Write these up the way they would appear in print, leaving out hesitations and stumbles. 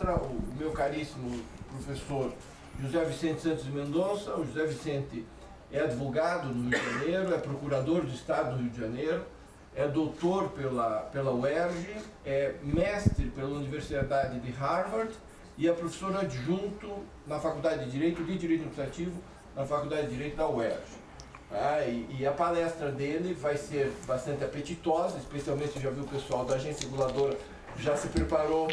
palestra o meu caríssimo professor José Vicente Santos de Mendonça. O José Vicente é advogado no Rio de Janeiro, é procurador do Estado do Rio de Janeiro, é doutor pela UERJ, é mestre pela Universidade de Harvard e é professor adjunto na Faculdade de Direito Administrativo, na Faculdade de Direito da UERJ. E a palestra dele vai ser bastante apetitosa, especialmente já viu o pessoal da agência reguladora já se preparou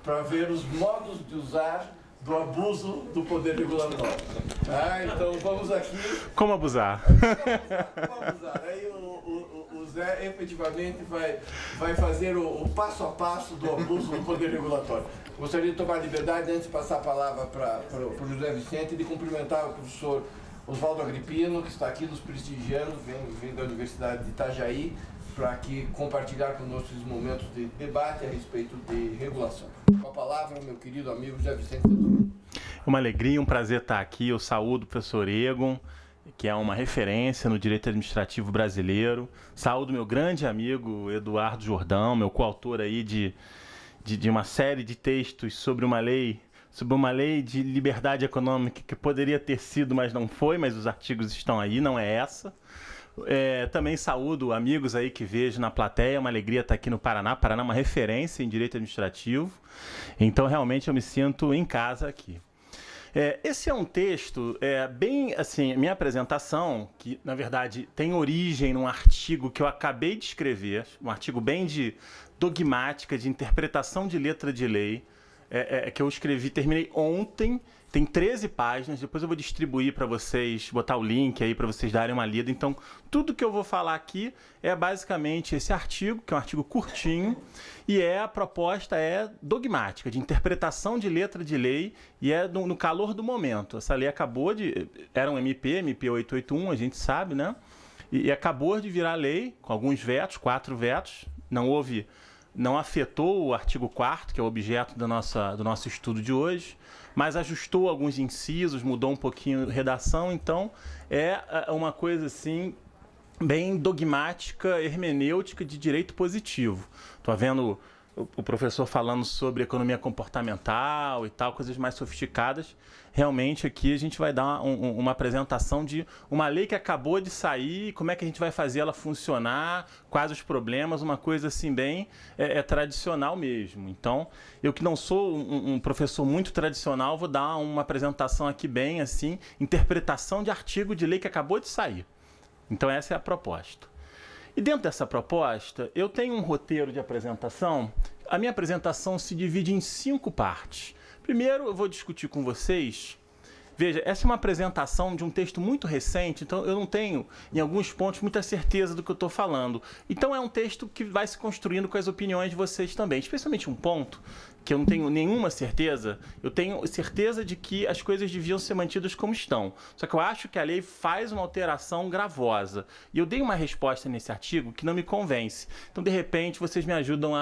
para ver os modos de usar do abuso do poder regulatório. Então vamos aqui... Como abusar? Como abusar? Aí o Zé efetivamente vai fazer o passo a passo do abuso do poder regulatório. Gostaria de tomar a liberdade, antes de passar a palavra para o José Vicente, de cumprimentar o professor Oswaldo Agripino, que está aqui nos prestigiando, vem da Universidade de Itajaí, para aqui compartilhar conosco esses momentos de debate a respeito de regulação. Com a palavra, meu querido amigo José Vicente. Uma alegria, um prazer estar aqui. Eu saúdo o professor Egon, que é uma referência no direito administrativo brasileiro. Saúdo meu grande amigo Eduardo Jordão, meu coautor aí de uma série de textos sobre uma lei de liberdade econômica que poderia ter sido, mas não foi, mas os artigos estão aí, não é essa. Também saúdo amigos aí que vejo na plateia, é uma alegria estar aqui no Paraná. Paraná é uma referência em direito administrativo, então realmente eu me sinto em casa aqui. Esse é um texto, bem assim, minha apresentação, que na verdade tem origem num artigo que eu acabei de escrever, um artigo bem de dogmática, de interpretação de letra de lei, que eu escrevi, terminei ontem, tem 13 páginas, depois eu vou distribuir para vocês, botar o link aí para vocês darem uma lida. Então, tudo que eu vou falar aqui é basicamente esse artigo, que é um artigo curtinho, e a proposta é dogmática, de interpretação de letra de lei, e no calor do momento. Essa lei acabou era um MP 881, a gente sabe, né? E acabou de virar lei, com alguns vetos, 4 vetos, não afetou o artigo 4º, que é o objeto do nosso estudo de hoje, mas ajustou alguns incisos, mudou um pouquinho a redação, então é uma coisa assim, bem dogmática, hermenêutica de direito positivo. Estou vendo o professor falando sobre economia comportamental e tal, coisas mais sofisticadas. Realmente aqui a gente vai dar uma apresentação de uma lei que acabou de sair, como é que a gente vai fazer ela funcionar, quais os problemas, uma coisa assim bem tradicional mesmo. Então, eu que não sou um professor muito tradicional, vou dar uma apresentação aqui bem assim, interpretação de artigo de lei que acabou de sair. Então essa é a proposta. E dentro dessa proposta, eu tenho um roteiro de apresentação. A minha apresentação se divide em 5 partes. Primeiro, eu vou discutir com vocês. Veja, essa é uma apresentação de um texto muito recente, então eu não tenho, em alguns pontos, muita certeza do que eu estou falando. Então é um texto que vai se construindo com as opiniões de vocês também. Especialmente um ponto que eu não tenho nenhuma certeza, eu tenho certeza de que as coisas deviam ser mantidas como estão. Só que eu acho que a lei faz uma alteração gravosa. E eu dei uma resposta nesse artigo que não me convence. Então, de repente, vocês me ajudam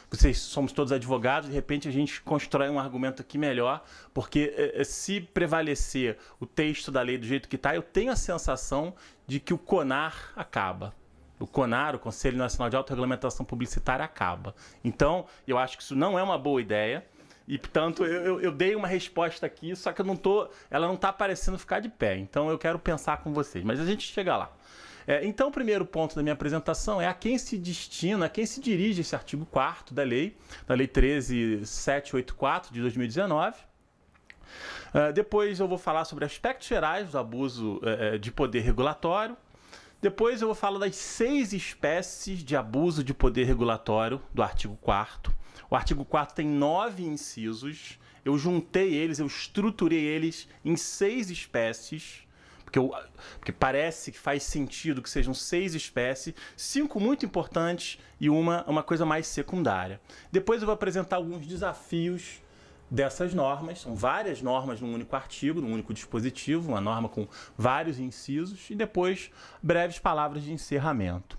vocês somos todos advogados, de repente a gente constrói um argumento aqui melhor, porque se prevalecer o texto da lei do jeito que está, eu tenho a sensação de que o CONAR acaba. O CONAR, o Conselho Nacional de Autorregulamentação Publicitária, acaba. Então, eu acho que isso não é uma boa ideia e, portanto, eu dei uma resposta aqui, só que ela não está parecendo ficar de pé. Então, eu quero pensar com vocês, mas a gente chega lá. Então, o primeiro ponto da minha apresentação é a quem se destina, a quem se dirige esse artigo 4º da lei 13.784 de 2019. Depois eu vou falar sobre aspectos gerais do abuso de poder regulatório. Depois eu vou falar das 6 espécies de abuso de poder regulatório do artigo 4º. O artigo 4º tem 9 incisos. Eu juntei eles, eu estruturei eles em 6 espécies, porque parece que faz sentido que sejam 6 espécies, 5 muito importantes e uma coisa mais secundária. Depois eu vou apresentar alguns desafios dessas normas. São várias normas num único artigo, num único dispositivo, uma norma com vários incisos, e depois breves palavras de encerramento.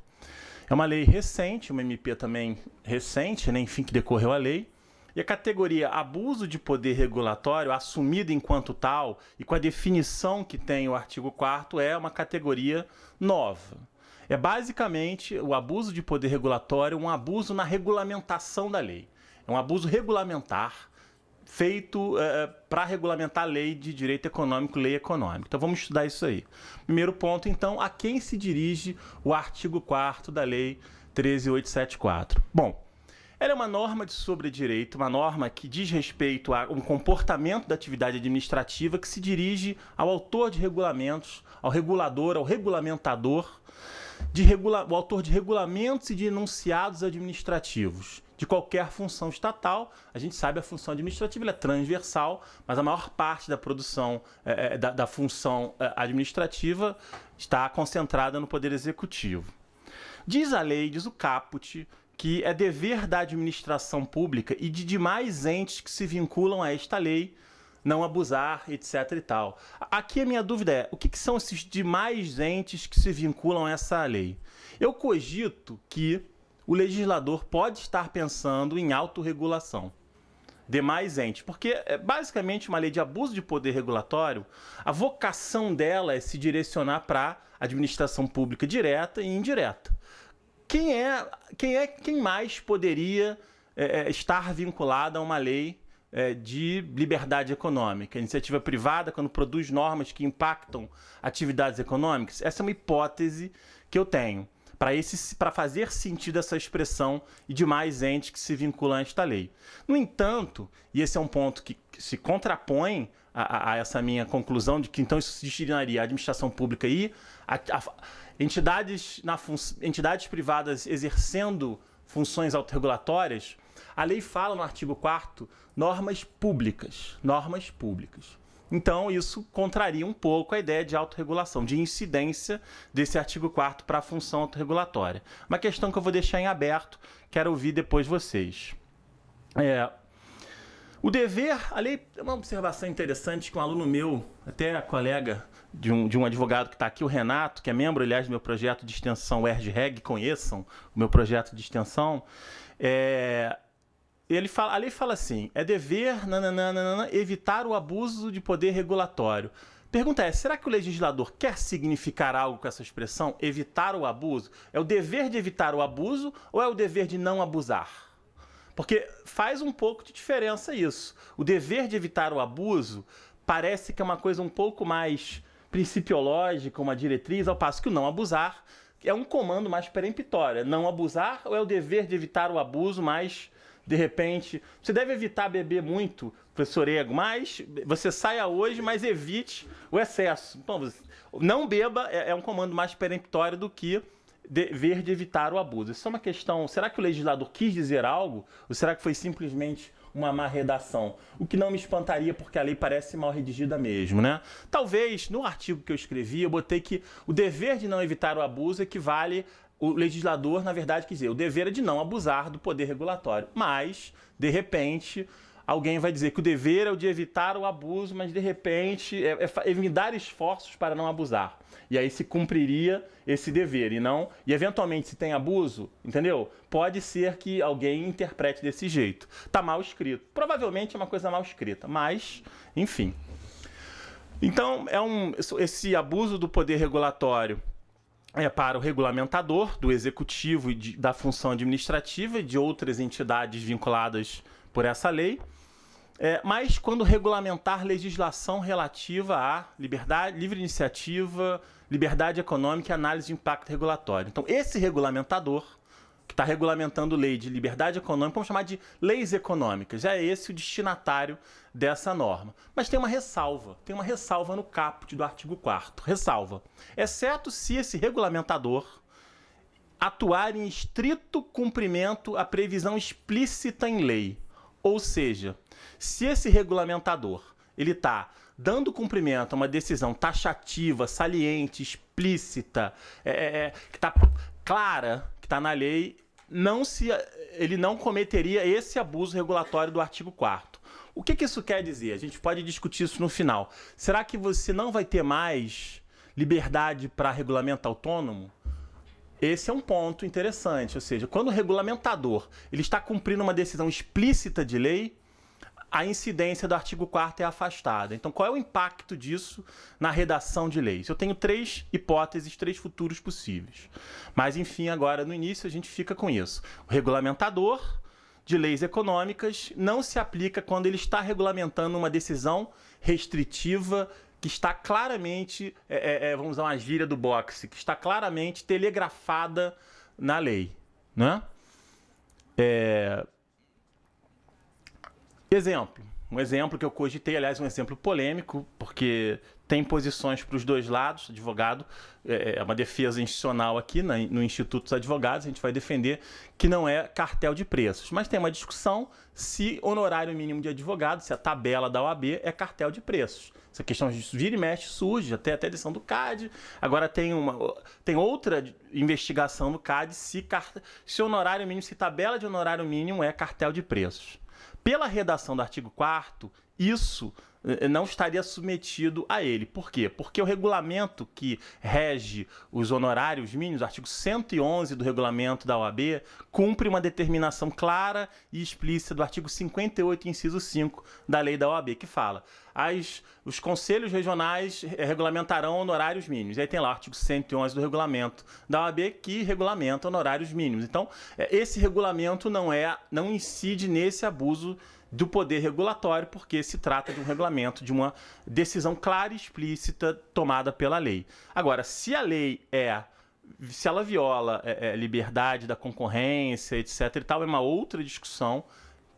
É uma lei recente, uma MP também recente, né, enfim, que decorreu a lei, e a categoria abuso de poder regulatório, assumida enquanto tal, e com a definição que tem o artigo 4º, é uma categoria nova. Basicamente o abuso de poder regulatório, um abuso na regulamentação da lei. É um abuso regulamentar feito para regulamentar a lei de direito econômico, lei econômica. Então vamos estudar isso aí. Primeiro ponto, então, a quem se dirige o artigo 4º da lei 13.874? Bom, ela é uma norma de sobredireito, uma norma que diz respeito a um comportamento da atividade administrativa que se dirige ao autor de regulamentos, ao regulador, ao regulamentador, o autor de regulamentos e de enunciados administrativos de qualquer função estatal. A gente sabe a função administrativa ela é transversal, mas a maior parte da produção da função administrativa está concentrada no Poder Executivo. Diz a lei, diz o caput, que é dever da administração pública e de demais entes que se vinculam a esta lei não abusar, etc. e tal. Aqui a minha dúvida é, o que são esses demais entes que se vinculam a essa lei? Eu cogito que o legislador pode estar pensando em autorregulação. Demais entes, porque é basicamente uma lei de abuso de poder regulatório, a vocação dela é se direcionar para a administração pública direta e indireta. Quem mais poderia estar vinculado a uma lei de liberdade econômica? A iniciativa privada, quando produz normas que impactam atividades econômicas? Essa é uma hipótese que eu tenho para fazer sentido essa expressão e demais entes que se vinculam a esta lei. No entanto, e esse é um ponto que se contrapõe a essa minha conclusão de que então isso se destinaria à administração pública e entidades privadas exercendo funções autorregulatórias, a lei fala no artigo 4º normas públicas. Então, isso contraria um pouco a ideia de autorregulação, de incidência desse artigo 4º para a função autorregulatória. Uma questão que eu vou deixar em aberto, quero ouvir depois vocês. O dever, a lei, é uma observação interessante que um aluno meu, até colega de um advogado que está aqui, o Renato, que é membro, aliás, do meu projeto de extensão UERJ-REG, conheçam o meu projeto de extensão, a lei fala assim, é dever evitar o abuso de poder regulatório. Pergunta é, será que o legislador quer significar algo com essa expressão, evitar o abuso? É o dever de evitar o abuso ou é o dever de não abusar? Porque faz um pouco de diferença isso. O dever de evitar o abuso parece que é uma coisa um pouco mais principiológica, uma diretriz, ao passo que o não abusar é um comando mais peremptório. Não abusar ou é o dever de evitar o abuso, mas, de repente, você deve evitar beber muito, professor Ego, mas você saia hoje, mas evite o excesso. Então, não beba é um comando mais peremptório do que dever de evitar o abuso. Isso é uma questão, será que o legislador quis dizer algo? Ou será que foi simplesmente uma má redação? O que não me espantaria, porque a lei parece mal redigida mesmo, né? Talvez, no artigo que eu escrevi, eu botei que o dever de não evitar o abuso equivale, o legislador, na verdade, quer dizer, o dever é de não abusar do poder regulatório. Mas, de repente, alguém vai dizer que o dever é o de evitar o abuso, mas, de repente, é me dar esforços para não abusar. E aí se cumpriria esse dever, e eventualmente se tem abuso, entendeu? Pode ser que alguém interprete desse jeito. Tá mal escrito. Provavelmente é uma coisa mal escrita, mas, enfim. Então, esse abuso do poder regulatório é para o regulamentador, do executivo e da função administrativa e de outras entidades vinculadas por essa lei. Mas quando regulamentar legislação relativa à livre iniciativa, liberdade econômica e análise de impacto regulatório. Então, esse regulamentador, que está regulamentando lei de liberdade econômica, vamos chamar de leis econômicas, já é esse o destinatário dessa norma. Mas tem uma ressalva no caput do artigo 4º, ressalva, exceto se esse regulamentador atuar em estrito cumprimento à previsão explícita em lei. Ou seja, se esse regulamentador ele está dando cumprimento a uma decisão taxativa, saliente, explícita, que está clara, que está na lei, ele não cometeria esse abuso regulatório do artigo 4º. O que isso quer dizer? A gente pode discutir isso no final. Será que você não vai ter mais liberdade para regulamento autônomo? Esse é um ponto interessante, ou seja, quando o regulamentador ele está cumprindo uma decisão explícita de lei, a incidência do artigo 4º é afastada. Então, qual é o impacto disso na redação de leis? Eu tenho 3 hipóteses, 3 futuros possíveis. Mas, enfim, agora no início a gente fica com isso. O regulamentador de leis econômicas não se aplica quando ele está regulamentando uma decisão restritiva que está claramente, vamos usar uma gíria do boxe, que está claramente telegrafada na lei, né? Um exemplo que eu cogitei, aliás, um exemplo polêmico, porque tem posições para os dois lados, advogado, é uma defesa institucional aqui no Instituto dos Advogados, a gente vai defender que não é cartel de preços, mas tem uma discussão se honorário mínimo de advogado, se a tabela da OAB é cartel de preços. Essa questão de vira e mexe surge, até a decisão do CAD, agora tem outra investigação no CAD se honorário mínimo, se tabela de honorário mínimo é cartel de preços. Pela redação do artigo 4º, isso não estaria submetido a ele. Por quê? Porque o regulamento que rege os honorários mínimos, o artigo 111 do regulamento da OAB, cumpre uma determinação clara e explícita do artigo 58, inciso 5 da lei da OAB, que fala: os conselhos regionais regulamentarão honorários mínimos. E aí tem lá o artigo 111 do regulamento da OAB que regulamenta honorários mínimos. Então, esse regulamento não incide nesse abuso do poder regulatório, porque se trata de um regulamento, de uma decisão clara e explícita tomada pela lei. Agora, se a lei se ela viola a liberdade da concorrência, etc. e tal, é uma outra discussão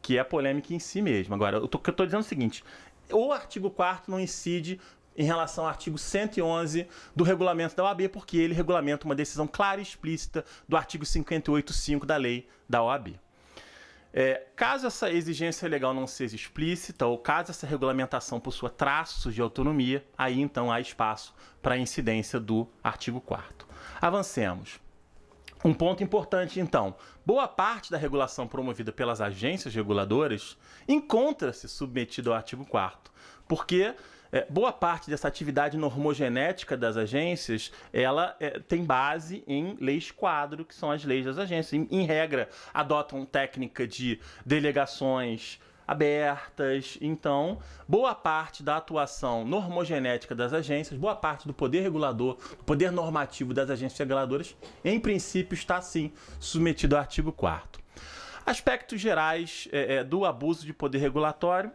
que é polêmica em si mesma. Agora, eu estou dizendo o seguinte: o artigo 4º não incide em relação ao artigo 111 do regulamento da OAB, porque ele regulamenta uma decisão clara e explícita do artigo 58.5 da lei da OAB. Caso essa exigência legal não seja explícita, ou caso essa regulamentação possua traços de autonomia, aí então há espaço para a incidência do artigo 4º. Avancemos. Um ponto importante, então: boa parte da regulação promovida pelas agências reguladoras encontra-se submetida ao artigo 4º, porque boa parte dessa atividade normogenética das agências, ela tem base em leis quadro, que são as leis das agências. Em regra, adotam técnica de delegações abertas. Então, boa parte da atuação normogenética das agências, boa parte do poder regulador, do poder normativo das agências reguladoras, em princípio, está, sim, submetido ao artigo 4º. Aspectos gerais do abuso de poder regulatório.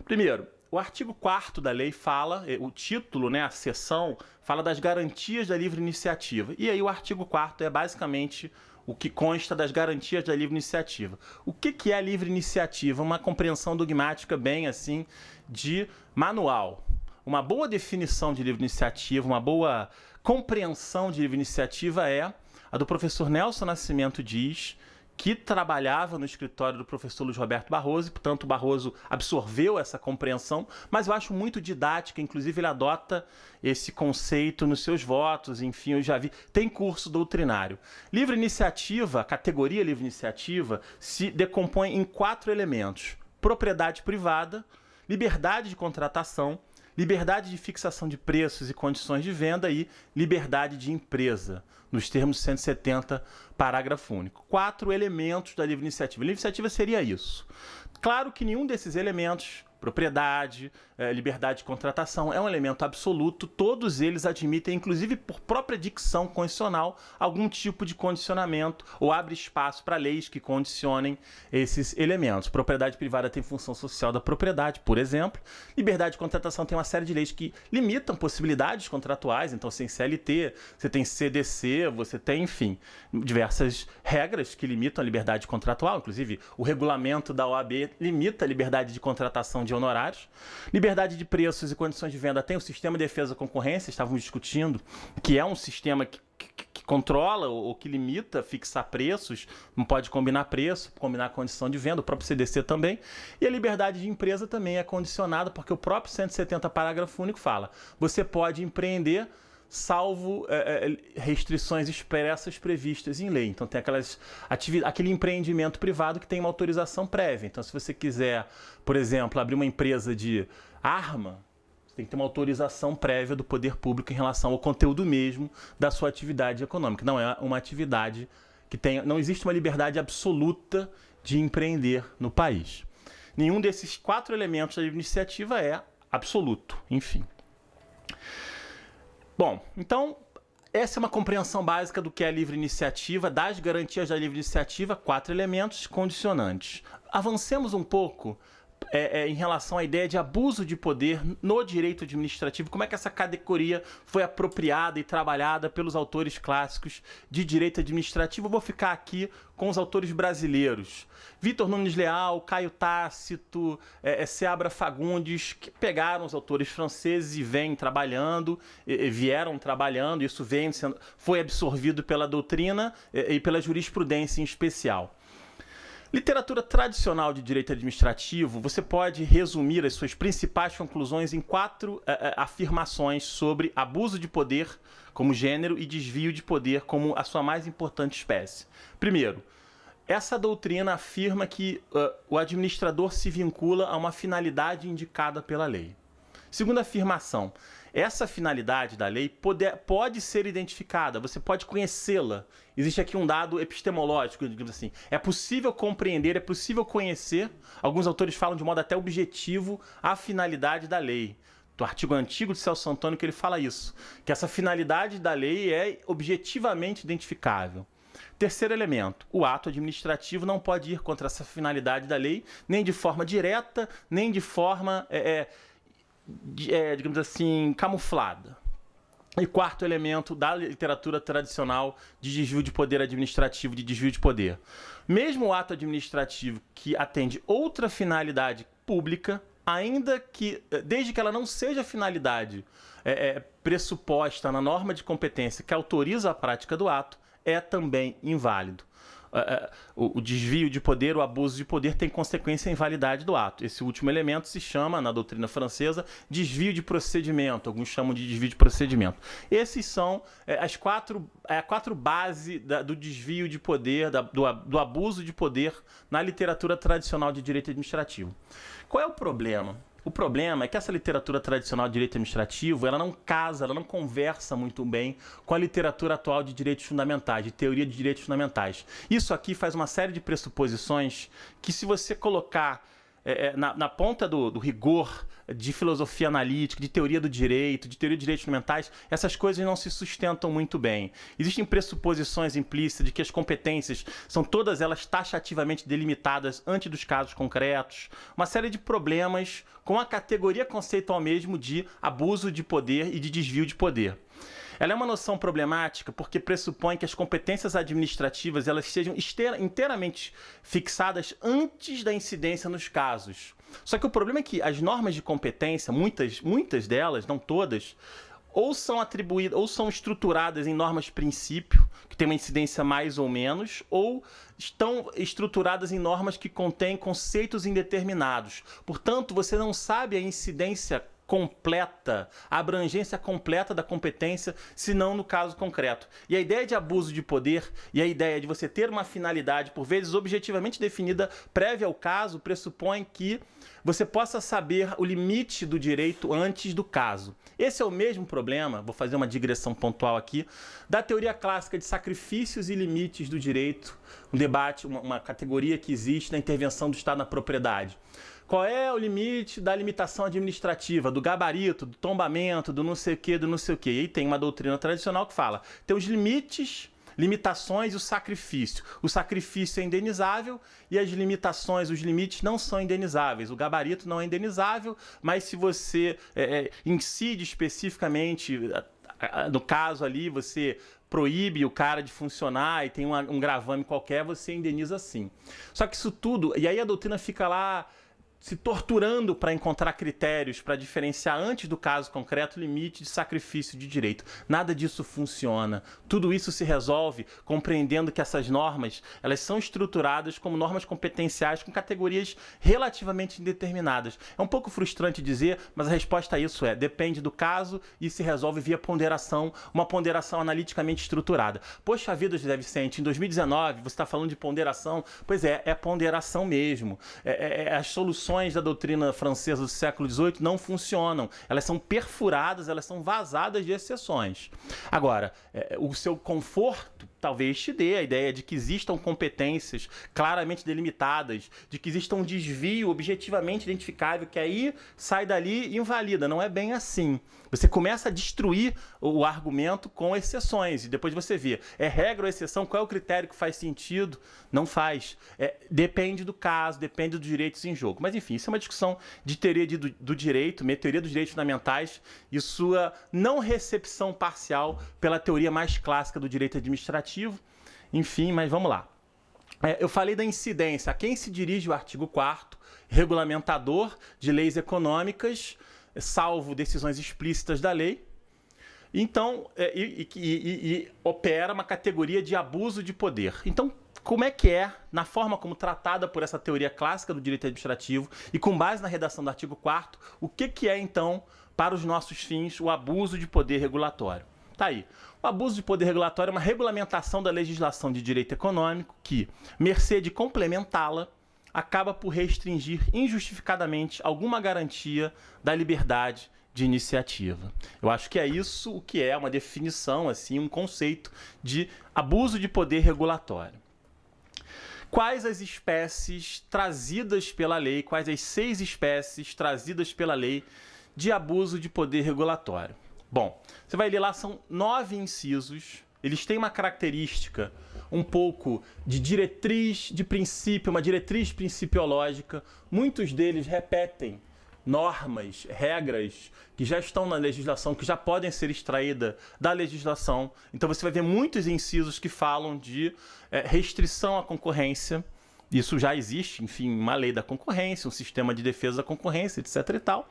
Primeiro, o artigo 4º da lei fala, o título, a seção, fala das garantias da livre iniciativa. E aí o artigo 4º é basicamente o que consta das garantias da livre iniciativa. O que é a livre iniciativa? Uma compreensão dogmática bem assim de manual. Uma boa definição de livre iniciativa, uma boa compreensão de livre iniciativa é a do professor Nelson Nascimento Dias, que trabalhava no escritório do professor Luiz Roberto Barroso, e, portanto, o Barroso absorveu essa compreensão, mas eu acho muito didática, inclusive ele adota esse conceito nos seus votos, enfim, eu já vi, tem curso doutrinário. Livre iniciativa, a categoria livre iniciativa, se decompõe em 4 elementos: propriedade privada, liberdade de contratação, liberdade de fixação de preços e condições de venda e liberdade de empresa, nos termos 170, parágrafo único. 4 elementos da livre iniciativa. Livre iniciativa seria isso. Claro que nenhum desses elementos, propriedade, liberdade de contratação, é um elemento absoluto. Todos eles admitem, inclusive por própria dicção constitucional, algum tipo de condicionamento ou abre espaço para leis que condicionem esses elementos. Propriedade privada tem função social da propriedade, por exemplo. Liberdade de contratação tem uma série de leis que limitam possibilidades contratuais. Então, você tem CLT, você tem CDC, você tem, enfim, diversas regras que limitam a liberdade contratual. Inclusive, o regulamento da OAB limita a liberdade de contratação de honorários. Liberdade de preços e condições de venda tem o sistema de defesa da concorrência, estávamos discutindo, que é um sistema que controla ou que limita fixar preços, não pode combinar preço, combinar condição de venda, o próprio CDC também. E a liberdade de empresa também é condicionada, porque o próprio 170, parágrafo único, fala: você pode empreender salvo restrições expressas previstas em lei. Então tem aquele empreendimento privado que tem uma autorização prévia. Então, se você quiser, por exemplo, abrir uma empresa de arma, você tem que ter uma autorização prévia do poder público em relação ao conteúdo mesmo da sua atividade econômica. Não é uma atividade que não existe uma liberdade absoluta de empreender no país. Nenhum desses 4 elementos da livre iniciativa é absoluto, enfim. Bom, então, essa é uma compreensão básica do que é a livre iniciativa, das garantias da livre iniciativa, 4 elementos condicionantes. Avancemos um pouco em relação à ideia de abuso de poder no direito administrativo, como é que essa categoria foi apropriada e trabalhada pelos autores clássicos de direito administrativo. Eu vou ficar aqui com os autores brasileiros. Vítor Nunes Leal, Caio Tácito, Seabra Fagundes, que pegaram os autores franceses e vieram trabalhando, isso foi absorvido pela doutrina e pela jurisprudência em especial. Literatura tradicional de direito administrativo, você pode resumir as suas principais conclusões em 4 afirmações sobre abuso de poder como gênero e desvio de poder como a sua mais importante espécie. Primeiro, essa doutrina afirma que o administrador se vincula a uma finalidade indicada pela lei. Segunda afirmação, essa finalidade da lei pode ser identificada, você pode conhecê-la. Existe aqui um dado epistemológico, digamos assim. É possível compreender, é possível conhecer, alguns autores falam de modo até objetivo, a finalidade da lei. Do artigo antigo de Celso Antônio que ele fala isso, que essa finalidade da lei é objetivamente identificável. Terceiro elemento, o ato administrativo não pode ir contra essa finalidade da lei, nem de forma direta, nem de forma... digamos assim, camuflada. E quarto elemento da literatura tradicional de desvio de poder administrativo, de desvio de poder. Mesmo o ato administrativo que atende outra finalidade pública, ainda que, desde que ela não seja finalidade pressuposta na norma de competência que autoriza a prática do ato, é também inválido. O desvio de poder, o abuso de poder tem consequência em invalidade do ato. Esse último elemento se chama, na doutrina francesa, desvio de procedimento. Alguns chamam de desvio de procedimento. Esses são a quatro bases do desvio de poder, do abuso de poder na literatura tradicional de direito administrativo. Qual é o problema? O problema é que essa literatura tradicional de direito administrativo, ela não casa, ela não conversa muito bem com a literatura atual de direitos fundamentais, de teoria de direitos fundamentais. Isso aqui faz uma série de pressuposições que, se você colocar na ponta do rigor de filosofia analítica, de teoria do direito, de teoria de direitos fundamentais, essas coisas não se sustentam muito bem. Existem pressuposições implícitas de que as competências são todas elas taxativamente delimitadas antes dos casos concretos, uma série de problemas com a categoria conceitual mesmo de abuso de poder e de desvio de poder. Ela é uma noção problemática porque pressupõe que as competências administrativas elas sejam inteiramente fixadas antes da incidência nos casos. Só que o problema é que as normas de competência, muitas delas, não todas, ou são atribuídas, ou são estruturadas em normas de princípio, que tem uma incidência mais ou menos, ou estão estruturadas em normas que contêm conceitos indeterminados. Portanto, você não sabe a incidência completa, a abrangência completa da competência, se não no caso concreto. E a ideia de abuso de poder e a ideia de você ter uma finalidade, por vezes objetivamente definida, prévia ao caso, pressupõe que você possa saber o limite do direito antes do caso. Esse é o mesmo problema, vou fazer uma digressão pontual aqui, da teoria clássica de sacrifícios e limites do direito, um debate, uma categoria que existe na intervenção do Estado na propriedade. Qual é o limite da limitação administrativa, do gabarito, do tombamento, do não sei o que, do não sei o que? E aí tem uma doutrina tradicional que fala, tem os limites, limitações e o sacrifício. O sacrifício é indenizável e as limitações, os limites não são indenizáveis. O gabarito não é indenizável, mas se você incide especificamente, no caso ali, você proíbe o cara de funcionar e tem um gravame qualquer, você indeniza sim. Só que isso tudo, e aí a doutrina fica lá se torturando para encontrar critérios para diferenciar antes do caso concreto o limite de sacrifício de direito. Nada disso funciona. Tudo isso se resolve compreendendo que essas normas elas são estruturadas como normas competenciais com categorias relativamente indeterminadas. É um pouco frustrante dizer, mas a resposta a isso depende do caso e se resolve via ponderação, uma ponderação analiticamente estruturada. Poxa vida, José Vicente, em 2019 você está falando de ponderação? Pois é ponderação mesmo. As soluções da doutrina francesa do século XVIII não funcionam. Elas são perfuradas, elas são vazadas de exceções. Agora, o seu conforto talvez te dê a ideia de que existam competências claramente delimitadas, de que exista um desvio objetivamente identificável, que aí sai dali e invalida. Não é bem assim. Você começa a destruir o argumento com exceções, e depois você vê, é regra ou exceção, qual é o critério que faz sentido? Não faz. Depende do caso, depende dos direitos em jogo. Mas enfim, isso é uma discussão de teoria do direito, teoria dos direitos fundamentais e sua não recepção parcial pela teoria mais clássica do direito administrativo. Enfim, mas vamos lá. Eu falei da incidência. A quem se dirige o artigo 4º, regulamentador de leis econômicas, salvo decisões explícitas da lei. Então, opera uma categoria de abuso de poder. Então, como é que é, na forma como tratada por essa teoria clássica do direito administrativo e com base na redação do artigo 4º, o que é, então, para os nossos fins, o abuso de poder regulatório? Tá aí. O abuso de poder regulatório é uma regulamentação da legislação de direito econômico que, mercê de complementá-la, acaba por restringir injustificadamente alguma garantia da liberdade de iniciativa. Eu acho que é isso o que é uma definição, assim, um conceito de abuso de poder regulatório. Quais as espécies trazidas pela lei, quais as 6 espécies trazidas pela lei de abuso de poder regulatório? Bom, você vai ler lá, são 9 incisos. Eles têm uma característica um pouco de diretriz de princípio, uma diretriz principiológica. Muitos deles repetem normas, regras que já estão na legislação, que já podem ser extraídas da legislação. Então você vai ver muitos incisos que falam de restrição à concorrência. Isso já existe, enfim, uma lei da concorrência, um sistema de defesa da concorrência, etc. e tal.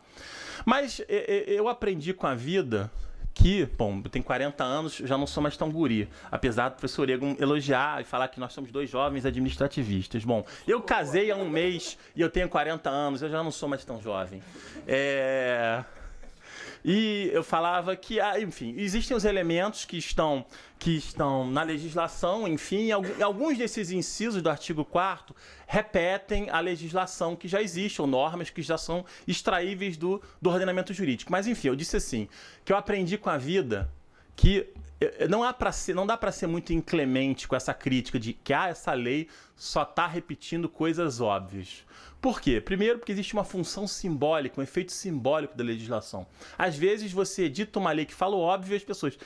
Mas eu aprendi com a vida que, bom, eu tenho 40 anos, já não sou mais tão guri, apesar do professor Egon elogiar e falar que nós somos 2 jovens administrativistas. Bom, eu casei há um mês e eu tenho 40 anos, eu já não sou mais tão jovem. E eu falava que, enfim, existem os elementos que estão na legislação, enfim, e alguns desses incisos do artigo 4º repetem a legislação que já existe, ou normas que já são extraíveis do ordenamento jurídico. Mas, enfim, eu disse assim, que eu aprendi com a vida que não dá para ser muito inclemente com essa crítica de que essa lei só está repetindo coisas óbvias. Por quê? Primeiro, porque existe uma função simbólica, um efeito simbólico da legislação. Às vezes você edita uma lei que fala o óbvio e as pessoas...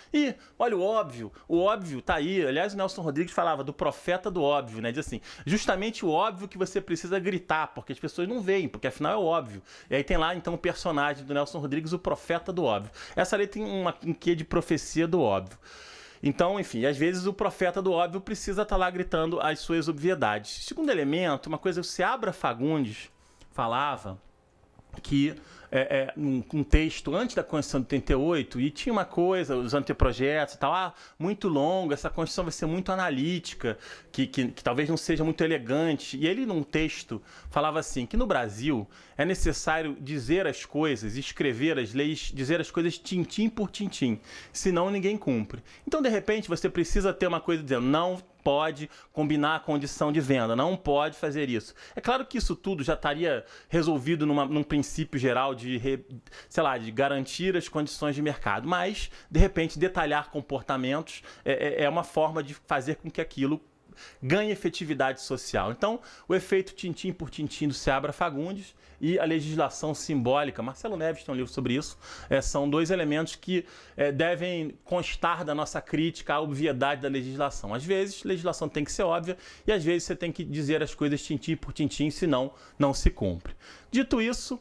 olha o óbvio tá aí. Aliás, o Nelson Rodrigues falava do profeta do óbvio, né? Diz assim, justamente o óbvio que você precisa gritar, porque as pessoas não veem, porque afinal é óbvio. E aí tem lá, então, o personagem do Nelson Rodrigues, o profeta do óbvio. Essa lei tem um quê de profecia do óbvio. Então, enfim, às vezes o profeta do óbvio precisa estar lá gritando as suas obviedades. Segundo elemento, uma coisa que o Seabra Fagundes falava, que um texto antes da Constituição de 88, e tinha uma coisa, os anteprojetos e tal, muito longo, essa Constituição vai ser muito analítica, que talvez não seja muito elegante. E ele, num texto, falava assim, que no Brasil é necessário dizer as coisas, escrever as leis, dizer as coisas tintim por tintim, senão ninguém cumpre. Então, de repente, você precisa ter uma coisa dizendo, não pode combinar a condição de venda, não pode fazer isso. É claro que isso tudo já estaria resolvido num princípio geral de garantir as condições de mercado, mas, de repente, detalhar comportamentos é uma forma de fazer com que aquilo ganhe efetividade social. Então, o efeito tintim por tintim do Seabra Fagundes e a legislação simbólica, Marcelo Neves tem um livro sobre isso, são 2 elementos que devem constar da nossa crítica à obviedade da legislação. Às vezes, a legislação tem que ser óbvia e às vezes você tem que dizer as coisas tintim por tintim, senão não se cumpre. Dito isso,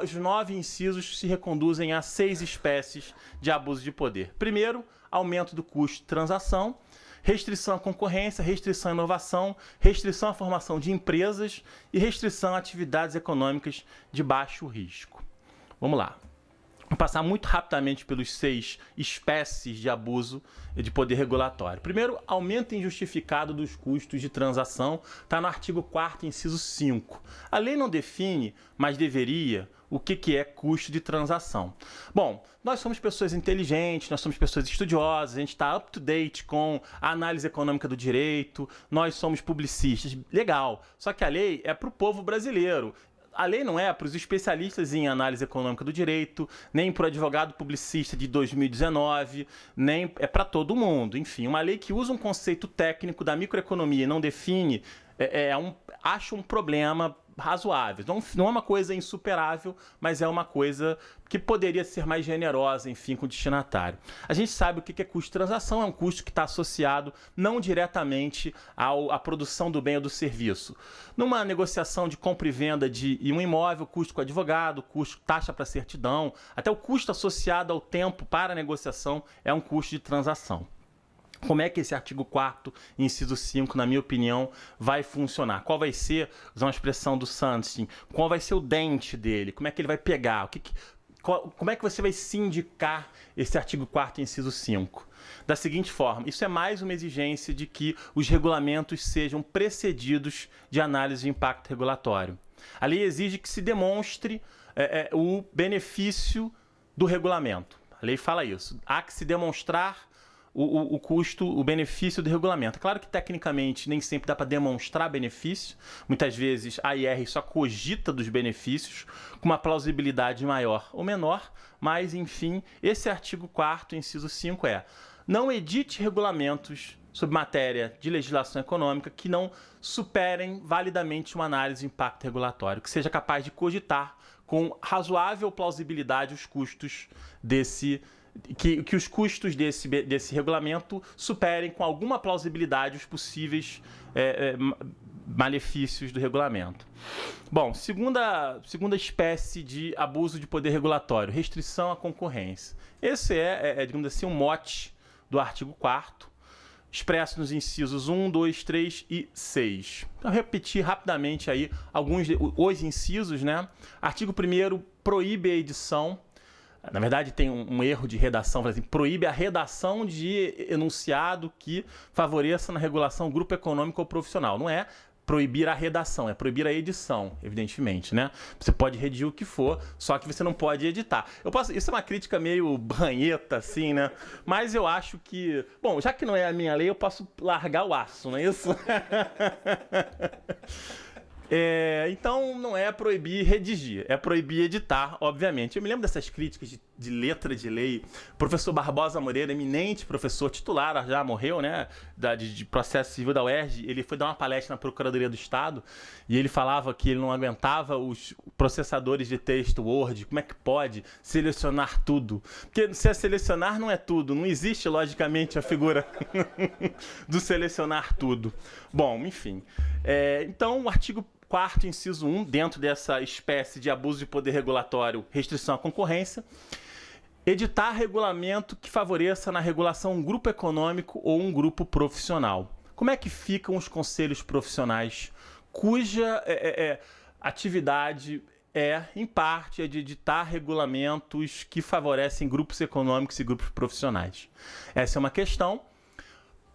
os 9 incisos se reconduzem a 6 espécies de abuso de poder. Primeiro, aumento do custo de transação, restrição à concorrência, restrição à inovação, restrição à formação de empresas e restrição a atividades econômicas de baixo risco. Vamos lá. Vou passar muito rapidamente pelos 6 espécies de abuso de poder regulatório. Primeiro, aumento injustificado dos custos de transação, está no artigo 4º, inciso 5. A lei não define, mas deveria, o que é custo de transação. Bom, nós somos pessoas inteligentes, nós somos pessoas estudiosas, a gente está up to date com a análise econômica do direito, nós somos publicistas, legal. Só que a lei é para o povo brasileiro. a lei não é para os especialistas em análise econômica do direito, nem para o advogado publicista de 2019, nem é para todo mundo. Enfim, uma lei que usa um conceito técnico da microeconomia e não define, acho um problema razoável. Não é uma coisa insuperável, mas é uma coisa que poderia ser mais generosa, enfim, com o destinatário. A gente sabe o que é custo de transação, é um custo que está associado não diretamente à produção do bem ou do serviço. Numa negociação de compra e venda de um imóvel, custo com advogado, custo, taxa para certidão, até o custo associado ao tempo para a negociação é um custo de transação. Como é que esse artigo 4º, inciso 5, na minha opinião, vai funcionar? Qual vai ser, usar uma expressão do Sunstein, qual vai ser o dente dele? Como é que ele vai pegar? Como é que você vai sindicar esse artigo 4º, inciso 5? Da seguinte forma, isso é mais uma exigência de que os regulamentos sejam precedidos de análise de impacto regulatório. A lei exige que se demonstre o benefício do regulamento. A lei fala isso. Há que se demonstrar o custo, o benefício do regulamento. Claro que tecnicamente nem sempre dá para demonstrar benefício. Muitas vezes a IR só cogita dos benefícios com uma plausibilidade maior ou menor, mas enfim, esse artigo 4º, inciso 5 não edite regulamentos sobre matéria de legislação econômica que não superem validamente uma análise de impacto regulatório, que seja capaz de cogitar com razoável plausibilidade os custos que os custos desse regulamento superem com alguma plausibilidade os possíveis malefícios do regulamento. Bom, segunda espécie de abuso de poder regulatório, restrição à concorrência. Esse digamos assim, um mote do artigo 4º, expresso nos incisos 1, 2, 3 e 6. Então, repetir rapidamente aí os incisos, né? Artigo 1º proíbe a edição. Na verdade, tem um erro de redação, assim, proíbe a redação de enunciado que favoreça na regulação grupo econômico ou profissional. Não é proibir a redação, é proibir a edição, evidentemente, né? Você pode redigir o que for, só que você não pode editar. Isso é uma crítica meio banheta, assim, né? Mas eu acho que... Bom, já que não é a minha lei, eu posso largar o aço, não é isso? Então, não é proibir redigir, é proibir editar, obviamente. Eu me lembro dessas críticas de letra de lei. O professor Barbosa Moreira, eminente professor titular, já morreu, né, de processo civil da UERJ, ele foi dar uma palestra na Procuradoria do Estado e ele falava que ele não aguentava os processadores de texto Word, como é que pode selecionar tudo? Porque se é selecionar não é tudo, não existe logicamente a figura do selecionar tudo. Bom, enfim. Então, o artigo 4º, inciso 1, dentro dessa espécie de abuso de poder regulatório, restrição à concorrência, editar regulamento que favoreça na regulação um grupo econômico ou um grupo profissional. Como é que ficam os conselhos profissionais cuja atividade em parte, de editar regulamentos que favorecem grupos econômicos e grupos profissionais? Essa é uma questão.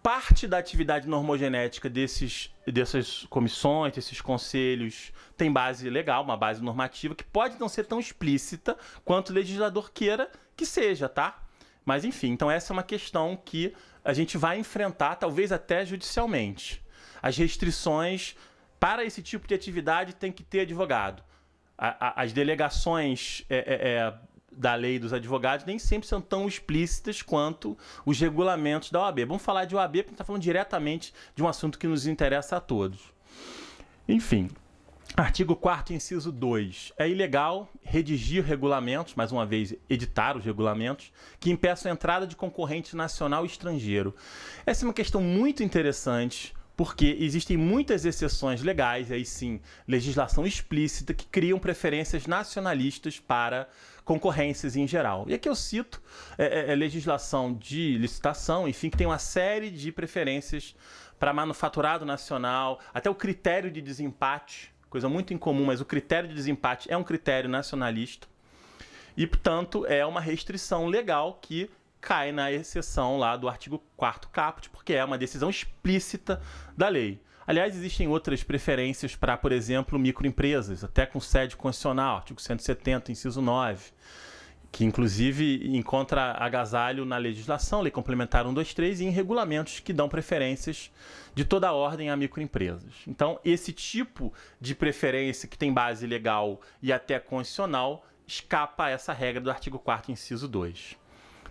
Parte da atividade normogenética dessas comissões, desses conselhos, tem base legal, uma base normativa, que pode não ser tão explícita quanto o legislador queira que seja, tá? Mas, enfim, então essa é uma questão que a gente vai enfrentar, talvez até judicialmente. As restrições para esse tipo de atividade tem que ter advogado. As delegações da lei dos advogados nem sempre são tão explícitas quanto os regulamentos da OAB. Vamos falar de OAB porque a gente está falando diretamente de um assunto que nos interessa a todos. Enfim, artigo 4º, inciso 2. É ilegal redigir regulamentos, mais uma vez, editar os regulamentos, que impeçam a entrada de concorrente nacional e estrangeiro. Essa é uma questão muito interessante, porque existem muitas exceções legais, aí sim, legislação explícita, que criam preferências nacionalistas para concorrências em geral. E aqui eu cito legislação de licitação, enfim, que tem uma série de preferências para manufaturado nacional, até o critério de desempate, coisa muito incomum, mas o critério de desempate é um critério nacionalista e, portanto, é uma restrição legal que cai na exceção lá do artigo 4º caput, porque é uma decisão explícita da lei. Aliás, existem outras preferências para, por exemplo, microempresas, até com sede constitucional, artigo 170, inciso 9. que inclusive encontra agasalho na legislação, Lei Complementar 123, e em regulamentos que dão preferências de toda a ordem a microempresas. Então, esse tipo de preferência que tem base legal e até constitucional escapa a essa regra do artigo 4º, inciso 2.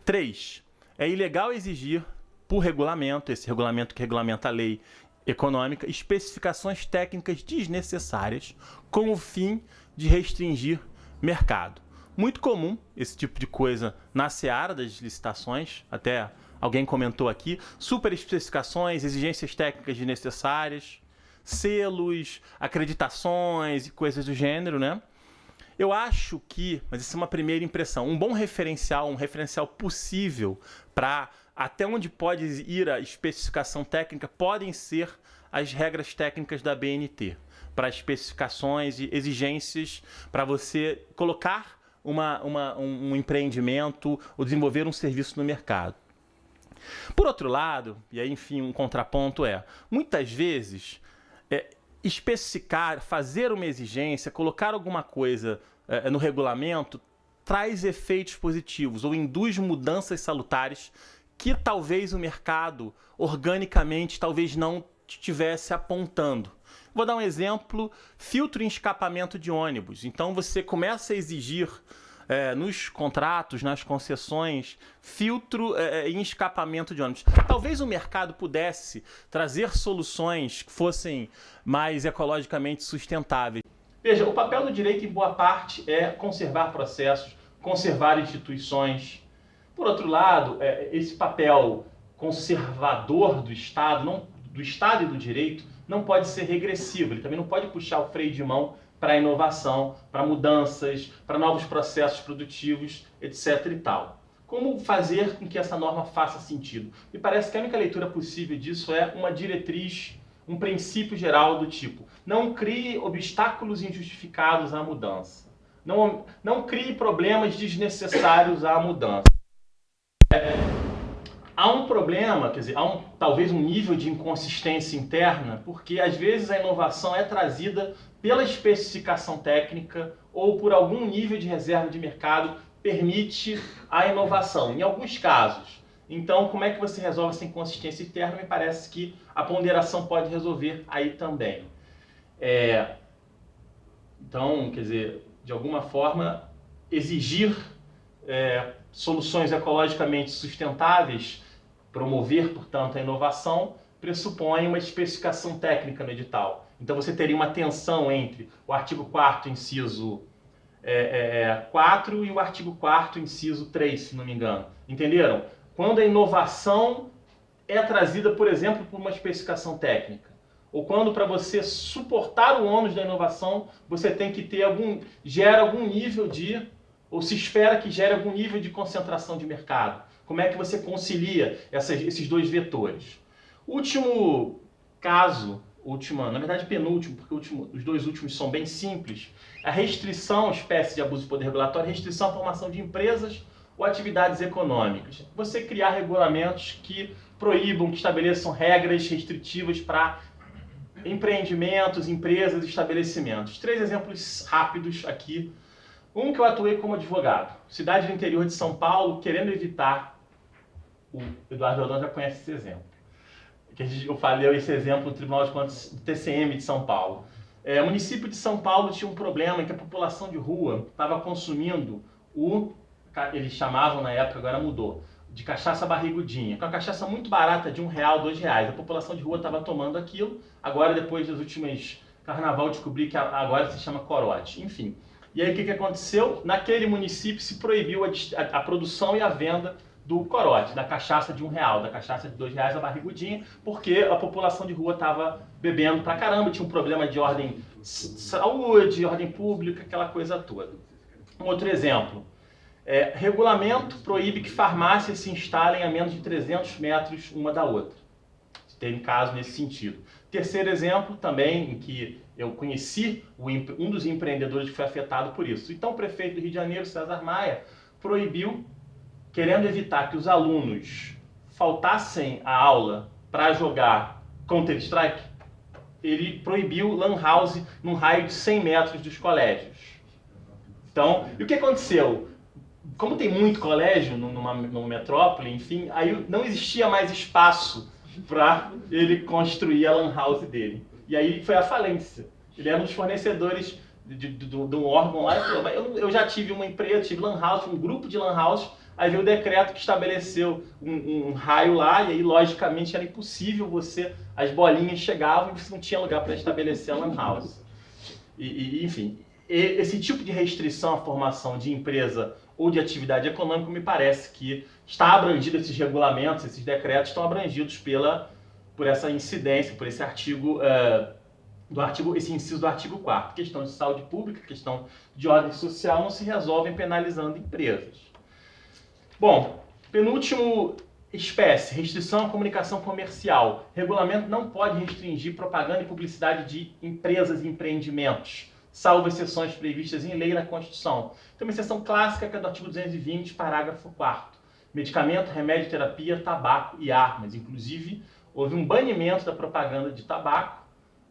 3. É ilegal exigir, por regulamento, esse regulamento que regulamenta a lei econômica, especificações técnicas desnecessárias com o fim de restringir mercado. Muito comum esse tipo de coisa na seara das licitações, até alguém comentou aqui, superespecificações, exigências técnicas desnecessárias, selos, acreditações e coisas do gênero, né? Eu acho que, mas isso é uma primeira impressão, um bom referencial, um referencial possível para até onde pode ir a especificação técnica, podem ser as regras técnicas da BNT, para especificações e exigências para você colocar um empreendimento ou desenvolver um serviço no mercado. Por outro lado, e aí enfim um contraponto muitas vezes especificar, fazer uma exigência, colocar alguma coisa no regulamento traz efeitos positivos ou induz mudanças salutares que talvez o mercado organicamente talvez não estivesse apontando. Vou dar um exemplo, filtro em escapamento de ônibus. Então você começa a exigir nos contratos, nas concessões, filtro em escapamento de ônibus. Talvez o mercado pudesse trazer soluções que fossem mais ecologicamente sustentáveis. Veja, o papel do direito em boa parte é conservar processos, conservar instituições. Por outro lado, esse papel conservador do Estado, do Estado e do direito, não pode ser regressivo. Ele também não pode puxar o freio de mão para a inovação, para mudanças, para novos processos produtivos, etc. e tal. Como fazer com que essa norma faça sentido? Me parece que a única leitura possível disso é uma diretriz, um princípio geral do tipo: não crie obstáculos injustificados à mudança. Não crie problemas desnecessários à mudança. Há um problema, quer dizer, talvez um nível de inconsistência interna, porque às vezes a inovação é trazida pela especificação técnica ou por algum nível de reserva de mercado permite a inovação, em alguns casos. Então, como é que você resolve essa inconsistência interna? Me parece que a ponderação pode resolver aí também. Então, quer dizer, de alguma forma, exigir soluções ecologicamente sustentáveis, promover, portanto, a inovação, pressupõe uma especificação técnica no edital. Então você teria uma tensão entre o artigo 4º, inciso 4 e o artigo 4º, inciso 3, se não me engano. Entenderam? Quando a inovação é trazida, por exemplo, por uma especificação técnica, ou quando para você suportar o ônus da inovação, você tem que ter gera algum nível ou se espera que gere algum nível de concentração de mercado. Como é que você concilia esses dois vetores? Último caso, na verdade penúltimo, porque os dois últimos são bem simples, a restrição, espécie de abuso de poder regulatório, restrição à formação de empresas ou atividades econômicas. Você criar regulamentos que proíbam, que estabeleçam regras restritivas para empreendimentos, empresas, estabelecimentos. 3 exemplos rápidos aqui. Um que eu atuei como advogado. Cidade do interior de São Paulo, querendo evitar, o Eduardo Jordão já conhece esse exemplo. Eu falei esse exemplo no Tribunal de Contas do TCM de São Paulo. O município de São Paulo tinha um problema em que a população de rua estava consumindo eles chamavam na época, agora mudou, de cachaça barrigudinha, que é uma cachaça muito barata de R$1, R$2. A população de rua estava tomando aquilo, agora depois dos últimos carnaval descobri que agora se chama corote, enfim. E aí o que aconteceu? Naquele município se proibiu a produção e a venda do corote, da cachaça de R$1, da cachaça de R$2 a barrigudinha, porque a população de rua estava bebendo pra caramba, tinha um problema de ordem saúde, ordem pública, aquela coisa toda. Um outro exemplo, regulamento proíbe que farmácias se instalem a menos de 300 metros uma da outra. Tem caso nesse sentido. Terceiro exemplo, também, em que eu conheci um dos empreendedores que foi afetado por isso. Então, o prefeito do Rio de Janeiro, César Maia, proibiu, querendo evitar que os alunos faltassem à aula para jogar Counter-Strike, ele proibiu lan house num raio de 100 metros dos colégios. Então, e o que aconteceu? como tem muito colégio numa metrópole, enfim, aí não existia mais espaço para ele construir a lan house dele. E aí foi a falência. Ele era um dos fornecedores de um órgão lá e falou, mas eu já tive uma empresa, tive lan house, um grupo de lan house, aí veio o decreto que estabeleceu um raio lá, e aí logicamente era impossível as bolinhas chegavam e você não tinha lugar para estabelecer a lan house. Enfim, esse tipo de restrição à formação de empresa ou de atividade econômica, me parece que está abrangido, esses regulamentos, esses decretos estão abrangidos por essa incidência, por esse artigo, esse inciso do artigo 4º. Questão de saúde pública, questão de ordem social não se resolvem penalizando empresas. Bom, penúltimo espécie, restrição à comunicação comercial. Regulamento não pode restringir propaganda e publicidade de empresas e empreendimentos, salvo exceções previstas em lei e na Constituição. Tem uma exceção clássica que é do artigo 220, parágrafo 4º. Medicamento, remédio, terapia, tabaco e armas. Inclusive, houve um banimento da propaganda de tabaco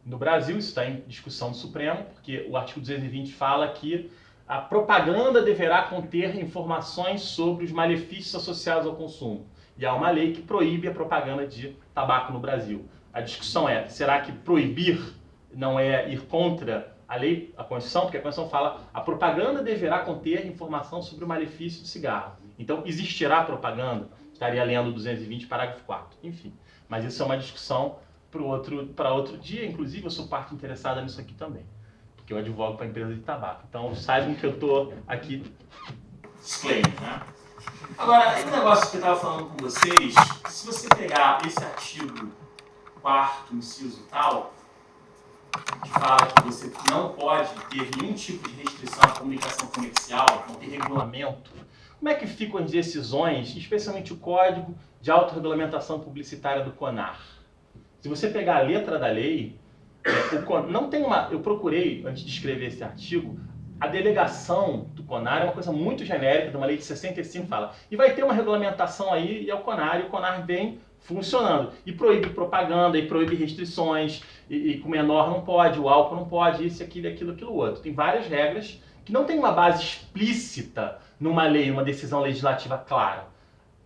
no Brasil, isso está em discussão do Supremo, porque o artigo 220 fala que a propaganda deverá conter informações sobre os malefícios associados ao consumo. E há uma lei que proíbe a propaganda de tabaco no Brasil. A discussão é, será que proibir não é ir contra a lei, a Constituição? Porque a Constituição fala a propaganda deverá conter informação sobre o malefício do cigarro. Então, existirá propaganda? Estaria lendo o 220, parágrafo 4º. Enfim, mas isso é uma discussão para outro dia. Inclusive, eu sou parte interessada nisso aqui também, porque eu advogo para a empresa de tabaco. Então, saibam que eu estou aqui, disclaimer, né? Agora, um negócio que eu estava falando com vocês, se você pegar esse artigo 4º, inciso tal, que fala que você não pode ter nenhum tipo de restrição à comunicação comercial, não ter regulamento, como é que ficam as decisões, especialmente o Código de Autorregulamentação Publicitária do CONAR? Se você pegar a letra da lei, não tem eu procurei, antes de escrever esse artigo, a delegação do CONAR é uma coisa muito genérica, de uma lei de 65, fala, e vai ter uma regulamentação aí, e é o CONAR, e o CONAR vem funcionando. E proíbe propaganda, e proíbe restrições, e com menor não pode, o álcool não pode, isso, aquilo, aquilo outro. Tem várias regras que não tem uma base explícita numa lei, uma decisão legislativa clara.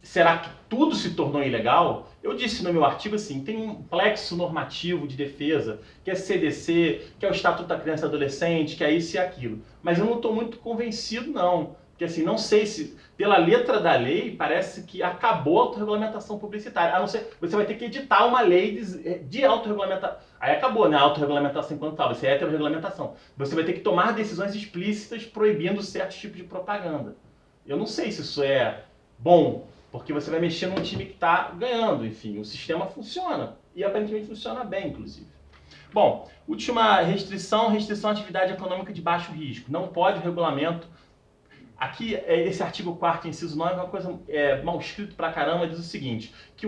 Será que tudo se tornou ilegal? Eu disse no meu artigo assim, tem um plexo normativo de defesa, que é CDC, que é o Estatuto da Criança e Adolescente, que é isso e aquilo. Mas eu não estou muito convencido, não. Porque assim, não sei se, pela letra da lei, parece que acabou a autorregulamentação publicitária. A não ser, você vai ter que editar uma lei de autorregulamentação. Aí acabou, né? A autorregulamentação enquanto tal, isso é heterorregulamentação. Você vai ter que tomar decisões explícitas proibindo certos tipos de propaganda. Eu não sei se isso é bom, porque você vai mexer num time que está ganhando. Enfim, o sistema funciona. E aparentemente funciona bem, inclusive. Bom, última restrição à atividade econômica de baixo risco. Não pode o regulamento. Aqui, esse artigo 4º, inciso 9, é uma coisa mal escrito pra caramba, diz o seguinte, que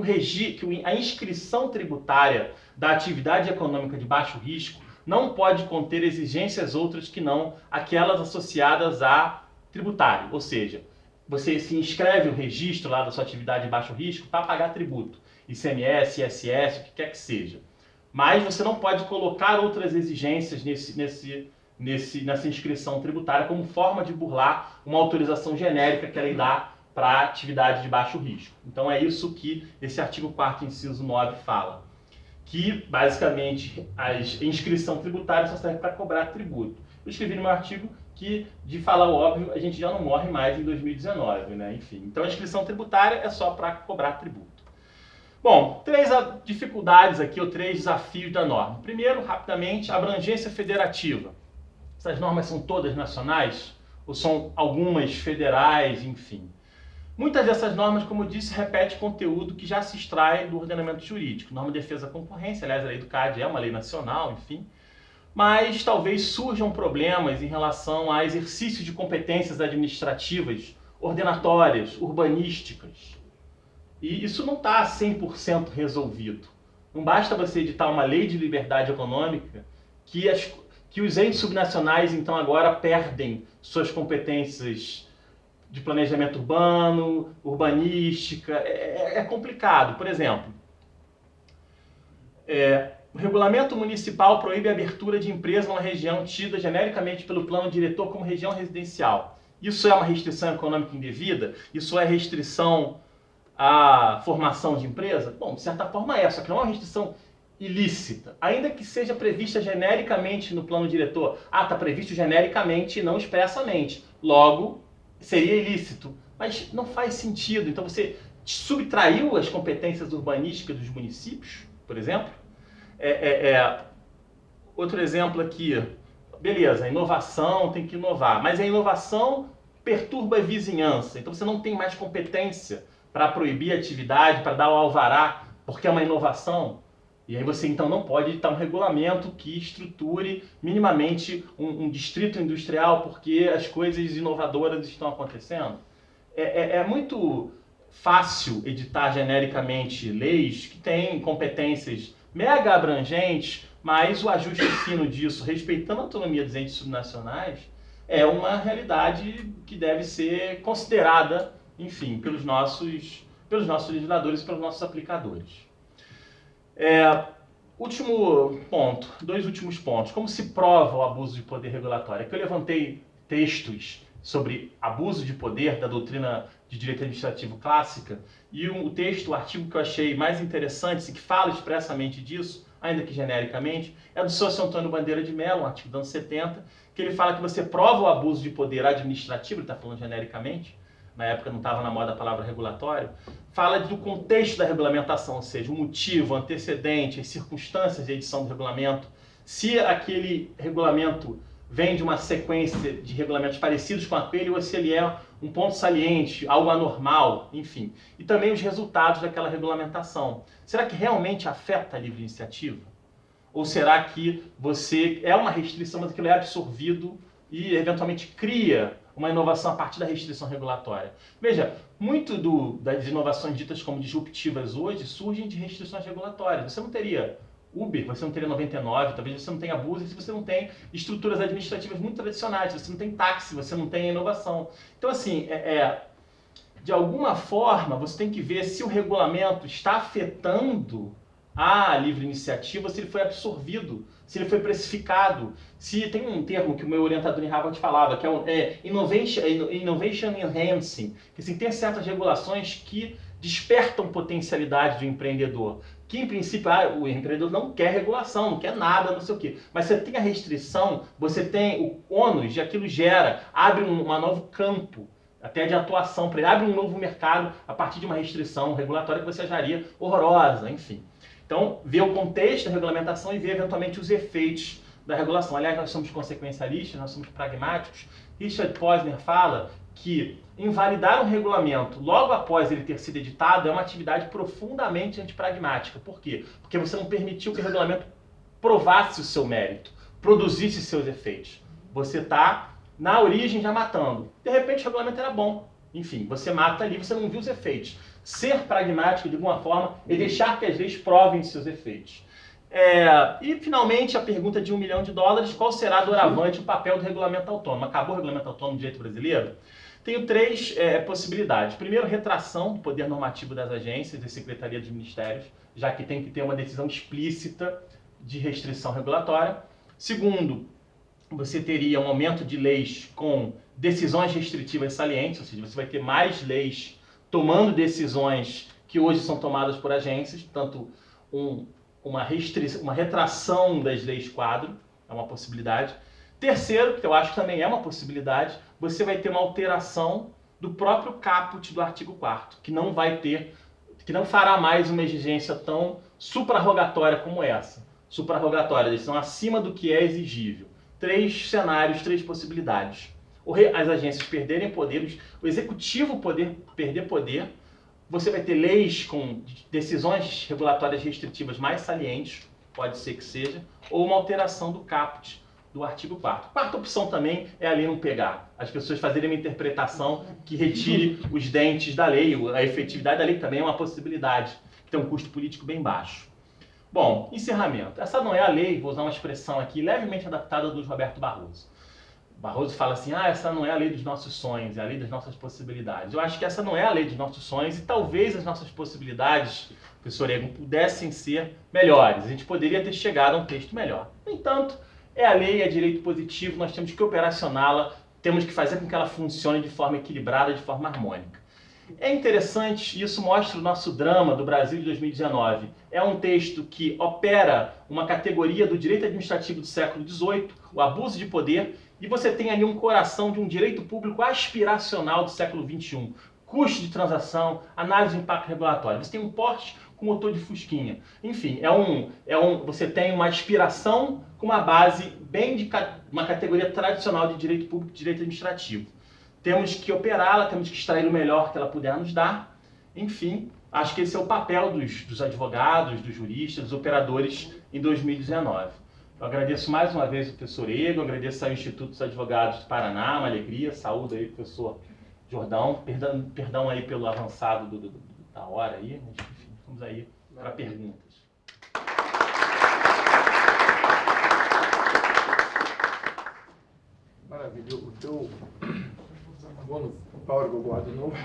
a inscrição tributária da atividade econômica de baixo risco não pode conter exigências outras que não aquelas associadas a tributário. Ou seja, você se inscreve o registro lá da sua atividade de baixo risco para pagar tributo, ICMS, ISS, o que quer que seja. Mas você não pode colocar outras exigências nessa inscrição tributária como forma de burlar uma autorização genérica que a lei dá para atividade de baixo risco. Então é isso que esse artigo 4º, inciso 9, fala. Que, basicamente, a inscrição tributária só serve para cobrar tributo. Eu escrevi no meu artigo que, de falar o óbvio, a gente já não morre mais em 2019, né? Enfim, então a inscrição tributária é só para cobrar tributo. Bom, 3 dificuldades aqui, ou 3 desafios da norma. Primeiro, rapidamente, abrangência federativa. Essas normas são todas nacionais? Ou são algumas federais, enfim? Muitas dessas normas, como eu disse, repetem conteúdo que já se extrai do ordenamento jurídico. Norma de defesa da concorrência, aliás, a lei do CAD é uma lei nacional, enfim. Mas talvez surjam problemas em relação a exercício de competências administrativas, ordenatórias, urbanísticas. E isso não está 100% resolvido. Não basta você editar uma lei de liberdade econômica que os entes subnacionais, então, agora perdem suas competências de planejamento urbano, urbanística. É complicado. Por exemplo, o regulamento municipal proíbe a abertura de empresa numa região tida genericamente pelo plano diretor como região residencial. Isso é uma restrição econômica indevida? Isso é restrição à formação de empresa? Bom, de certa forma é, só que não é uma restrição ilícita, ainda que seja prevista genericamente no plano diretor. Ah, está previsto genericamente e não expressamente. Logo, seria ilícito. Mas não faz sentido. Então você subtraiu as competências urbanísticas dos municípios, por exemplo. Outro exemplo aqui. Beleza, a inovação tem que inovar, mas a inovação perturba a vizinhança. Então você não tem mais competência para proibir a atividade, para dar o alvará, porque é uma inovação. E aí você então não pode editar um regulamento que estruture minimamente um distrito industrial porque as coisas inovadoras estão acontecendo. É muito fácil editar genericamente leis que têm competências mega abrangentes, mas o ajuste fino disso, respeitando a autonomia dos entes subnacionais, é uma realidade que deve ser considerada, enfim, pelos nossos legisladores e pelos nossos aplicadores. Último ponto, dois últimos pontos. Como se prova o abuso de poder regulatório? Aqui eu levantei textos sobre abuso de poder da doutrina de direito administrativo clássica e o artigo que eu achei mais interessante, que fala expressamente disso, ainda que genericamente, é do Sócio Antônio Bandeira de Mello, um artigo dos anos 70, que ele fala que você prova o abuso de poder administrativo, ele está falando genericamente, na época não estava na moda a palavra regulatório, fala do contexto da regulamentação, ou seja, o motivo, o antecedente, as circunstâncias de edição do regulamento, se aquele regulamento vem de uma sequência de regulamentos parecidos com aquele, ou se ele é um ponto saliente, algo anormal, enfim. E também os resultados daquela regulamentação. Será que realmente afeta a livre iniciativa? Ou será que você é uma restrição, mas aquilo é absorvido e eventualmente cria uma inovação a partir da restrição regulatória? Veja, muito das inovações ditas como disruptivas hoje surgem de restrições regulatórias. Você não teria Uber, você não teria 99, talvez você não tenha Búzios, se você não tem estruturas administrativas muito tradicionais, você não tem táxi, você não tem inovação. Então, assim, de alguma forma, você tem que ver se o regulamento está afetando a livre iniciativa, se ele foi absorvido, se ele foi precificado. Se tem um termo que o meu orientador em Harvard falava, que é innovation enhancing, que assim, tem certas regulações que despertam potencialidade do empreendedor. Que, em princípio, o empreendedor não quer regulação, não quer nada, não sei o quê. Mas você tem a restrição, você tem o ônus, e aquilo abre um novo campo, até de atuação, para ele abre um novo mercado a partir de uma restrição regulatória que você acharia horrorosa, enfim. Então, ver o contexto da regulamentação e ver, eventualmente, os efeitos da regulação. Aliás, nós somos consequencialistas, nós somos pragmáticos. Richard Posner fala que invalidar um regulamento logo após ele ter sido editado é uma atividade profundamente antipragmática. Por quê? Porque você não permitiu que o regulamento provasse o seu mérito, produzisse seus efeitos. Você está, na origem, já matando. De repente, o regulamento era bom. Enfim, você mata ali, você não viu os efeitos. Ser pragmático, de alguma forma, e deixar que as leis provem seus efeitos. E, finalmente, a pergunta de $1 milhão: qual será, doravante, o papel do regulamento autônomo? Acabou o regulamento autônomo do direito brasileiro? Tenho três possibilidades. Primeiro, retração do poder normativo das agências, da Secretaria dos Ministérios, já que tem que ter uma decisão explícita de restrição regulatória. Segundo, você teria um aumento de leis com decisões restritivas salientes, ou seja, você vai ter mais leis tomando decisões que hoje são tomadas por agências, portanto, uma retração das leis quadro, é uma possibilidade. Terceiro, que eu acho que também é uma possibilidade, você vai ter uma alteração do próprio caput do artigo 4º, que não fará mais uma exigência tão suprarrogatória como essa. Suprarrogatória, eles são acima do que é exigível. Três cenários, três possibilidades. As agências perderem poder, o executivo perder poder, você vai ter leis com decisões regulatórias restritivas mais salientes, pode ser que seja, ou uma alteração do caput do artigo 4º. Quarta opção também é a lei não pegar. As pessoas fazerem uma interpretação que retire os dentes da lei, a efetividade da lei também é uma possibilidade, que tem um custo político bem baixo. Bom, encerramento. Essa não é a lei, vou usar uma expressão aqui levemente adaptada do Roberto Barroso. Barroso fala assim, essa não é a lei dos nossos sonhos, é a lei das nossas possibilidades. Eu acho que essa não é a lei dos nossos sonhos e talvez as nossas possibilidades, professor Egon, pudessem ser melhores. A gente poderia ter chegado a um texto melhor. No entanto, é a lei, é direito positivo, nós temos que operacioná-la temos que fazer com que ela funcione de forma equilibrada, de forma harmônica. É interessante, isso mostra o nosso drama do Brasil de 2019. É um texto que opera uma categoria do direito administrativo do século XVIII, o abuso de poder, e você tem ali um coração de um direito público aspiracional do século XXI. Custo de transação, análise de impacto regulatório. Você tem um Porsche com motor de fusquinha. Enfim, você tem uma aspiração com uma base bem de uma categoria tradicional de direito público e direito administrativo. Temos que operá-la, temos que extrair o melhor que ela puder nos dar. Enfim, acho que esse é o papel dos advogados, dos juristas, dos operadores em 2019. Eu agradeço mais uma vez ao professor Egon, agradeço ao Instituto dos Advogados do Paraná, uma alegria, saúde aí, professor Jordão, perdão aí pelo avançado da hora aí, mas enfim, vamos aí para perguntas. Maravilha. O teu... Bom, Paulo Gogó de novo.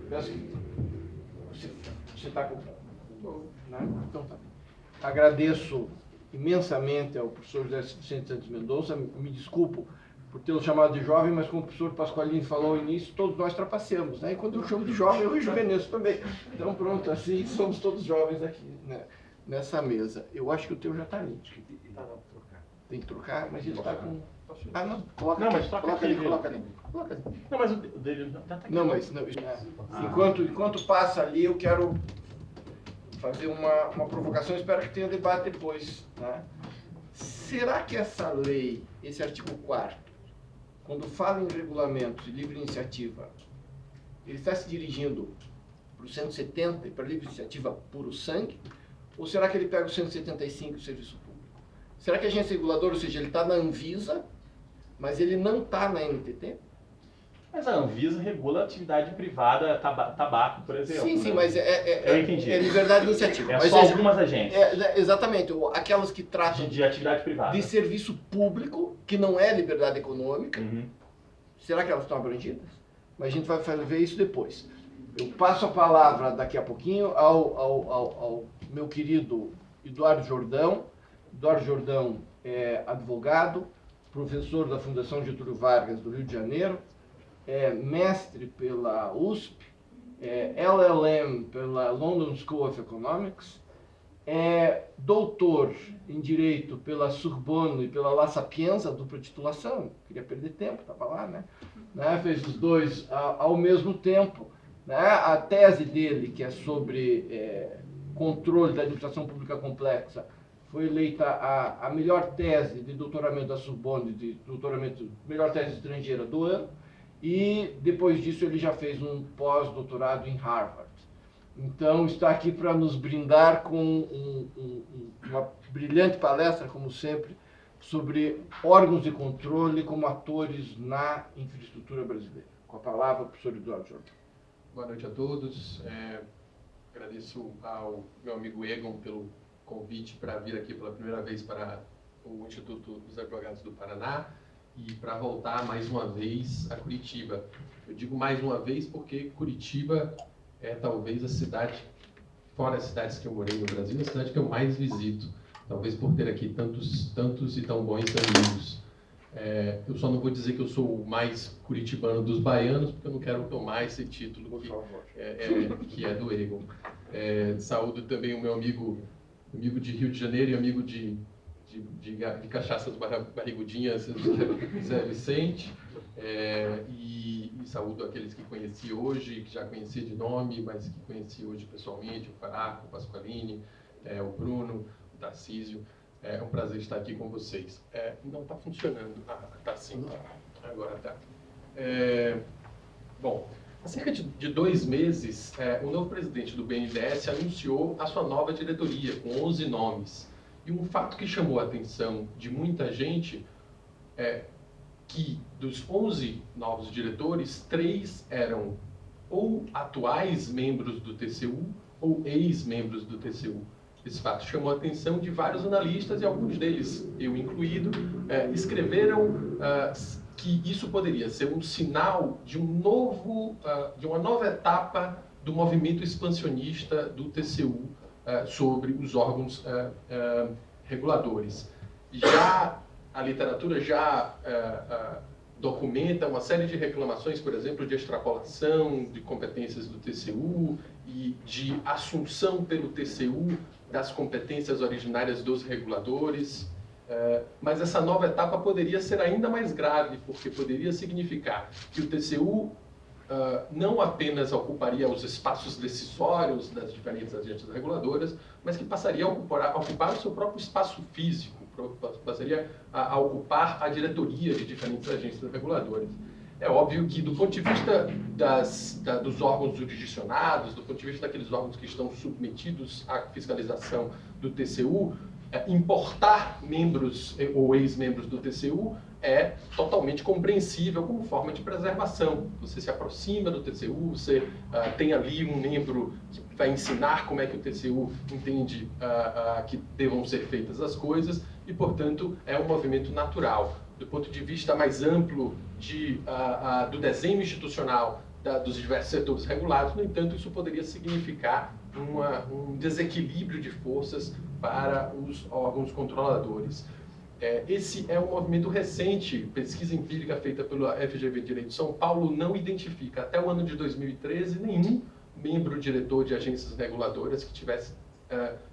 Peço que você está com... Né? Então tá. Agradeço imensamente ao professor José Vicente Santos Mendonça. Me desculpo por tê-lo chamado de jovem, mas como o professor Pasqualini falou ao início, todos nós trapaceamos, né? E quando eu chamo de jovem, eu rejuvenesço também. Então pronto, assim somos todos jovens aqui, né? Nessa mesa. Eu acho que o teu já está ali. Tem que trocar, mas ele está com... Ah, não, coloca, não, mas coloca ali. Não, mas o dele já está aqui. Não, mas não, enquanto passa ali, eu quero fazer uma provocação, espero que tenha debate depois. Né? Será que essa lei, esse artigo 4º, quando fala em regulamentos e livre iniciativa, ele está se dirigindo para o 170 e para a livre iniciativa puro sangue? Ou será que ele pega o 175 e o serviço público? Será que a agência reguladora, ou seja, ele está na Anvisa, mas ele não está na NTT? Mas a Anvisa regula a atividade privada, tabaco, por exemplo. Sim, sim, né? mas Eu entendi. É liberdade de iniciativa. É mas só algumas agências. Exatamente, aquelas que tratam de atividade privada. De serviço público, que não é liberdade econômica. Uhum. Será que elas estão abrangidas? Mas a gente vai ver isso depois. Eu passo a palavra daqui a pouquinho ao meu querido Eduardo Jordão. Eduardo Jordão é advogado, professor da Fundação Getúlio Vargas do Rio de Janeiro, é mestre pela USP, é LLM pela London School of Economics, é doutor em Direito pela Sorbonne e pela La Sapienza, dupla titulação, queria perder tempo, estava lá, né? Fez os dois ao mesmo tempo. Né? A tese dele, que é sobre controle da administração pública complexa, foi eleita a melhor tese de doutoramento da Sorbonne, melhor tese estrangeira do ano, e depois disso ele já fez um pós-doutorado em Harvard. Então está aqui para nos brindar com uma brilhante palestra, como sempre, sobre órgãos de controle como atores na infraestrutura brasileira. Com a palavra, o professor Eduardo Jordão. Boa noite a todos. Agradeço ao meu amigo Egon pelo convite para vir aqui pela primeira vez para o Instituto dos Advogados do Paraná e para voltar mais uma vez a Curitiba. Eu digo mais uma vez porque Curitiba é talvez a cidade, fora as cidades que eu morei no Brasil, a cidade que eu mais visito. Talvez por ter aqui tantos e tão bons amigos. Eu só não vou dizer que eu sou o mais curitibano dos baianos, porque eu não quero tomar esse título que é do Egon. Saúdo também o meu amigo de Rio de Janeiro e amigo de cachaças barrigudinhas, Zé Vicente. E saúdo aqueles que conheci hoje, que já conhecia de nome, mas que conheci hoje pessoalmente, o Faraco, o Pasqualini, o Bruno, o Tarcísio. É um prazer estar aqui com vocês. Não está funcionando. Está sim. Agora está. Bom, há cerca de 2 meses, o novo presidente do BNDES anunciou a sua nova diretoria, com 11 nomes. E um fato que chamou a atenção de muita gente é que dos 11 novos diretores, 3 eram ou atuais membros do TCU ou ex-membros do TCU. Esse fato chamou a atenção de vários analistas, e alguns deles, eu incluído, escreveram que isso poderia ser um sinal de de uma nova etapa do movimento expansionista do TCU sobre os órgãos reguladores. A literatura já documenta uma série de reclamações, por exemplo, de extrapolação de competências do TCU e de assunção pelo TCU das competências originárias dos reguladores. Mas essa nova etapa poderia ser ainda mais grave, porque poderia significar que o TCU não apenas ocuparia os espaços decisórios das diferentes agências reguladoras, mas que passaria a ocupar o seu próprio espaço físico, passaria a ocupar a diretoria de diferentes agências reguladoras. É óbvio que, do ponto de vista dos órgãos jurisdicionados, do ponto de vista daqueles órgãos que estão submetidos à fiscalização do TCU, importar membros ou ex-membros do TCU é totalmente compreensível como forma de preservação. Você se aproxima do TCU, você tem ali um membro que vai ensinar como é que o TCU entende que devam ser feitas as coisas e, portanto, é um movimento natural. Do ponto de vista mais amplo do desenho institucional dos diversos setores regulados, no entanto, isso poderia significar um desequilíbrio de forças para os órgãos controladores. Esse é um movimento recente. Pesquisa empírica feita pela FGV Direito de São Paulo não identifica, até o ano de 2013, nenhum membro diretor de agências reguladoras que tivesse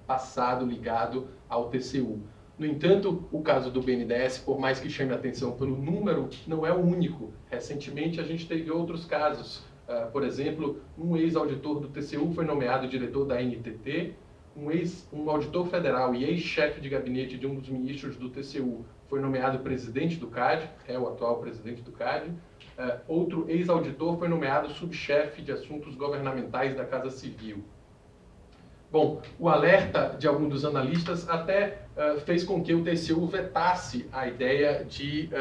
passado ligado ao TCU. No entanto, o caso do BNDES, por mais que chame a atenção pelo número, não é o único. Recentemente, a gente teve outros casos. Por exemplo, um ex-auditor do TCU foi nomeado diretor da NTT, um auditor federal e ex-chefe de gabinete de um dos ministros do TCU foi nomeado presidente do CAD, é o atual presidente do CAD. Outro ex-auditor foi nomeado subchefe de assuntos governamentais da Casa Civil. Bom, o alerta de alguns dos analistas até fez com que o TCU vetasse a ideia de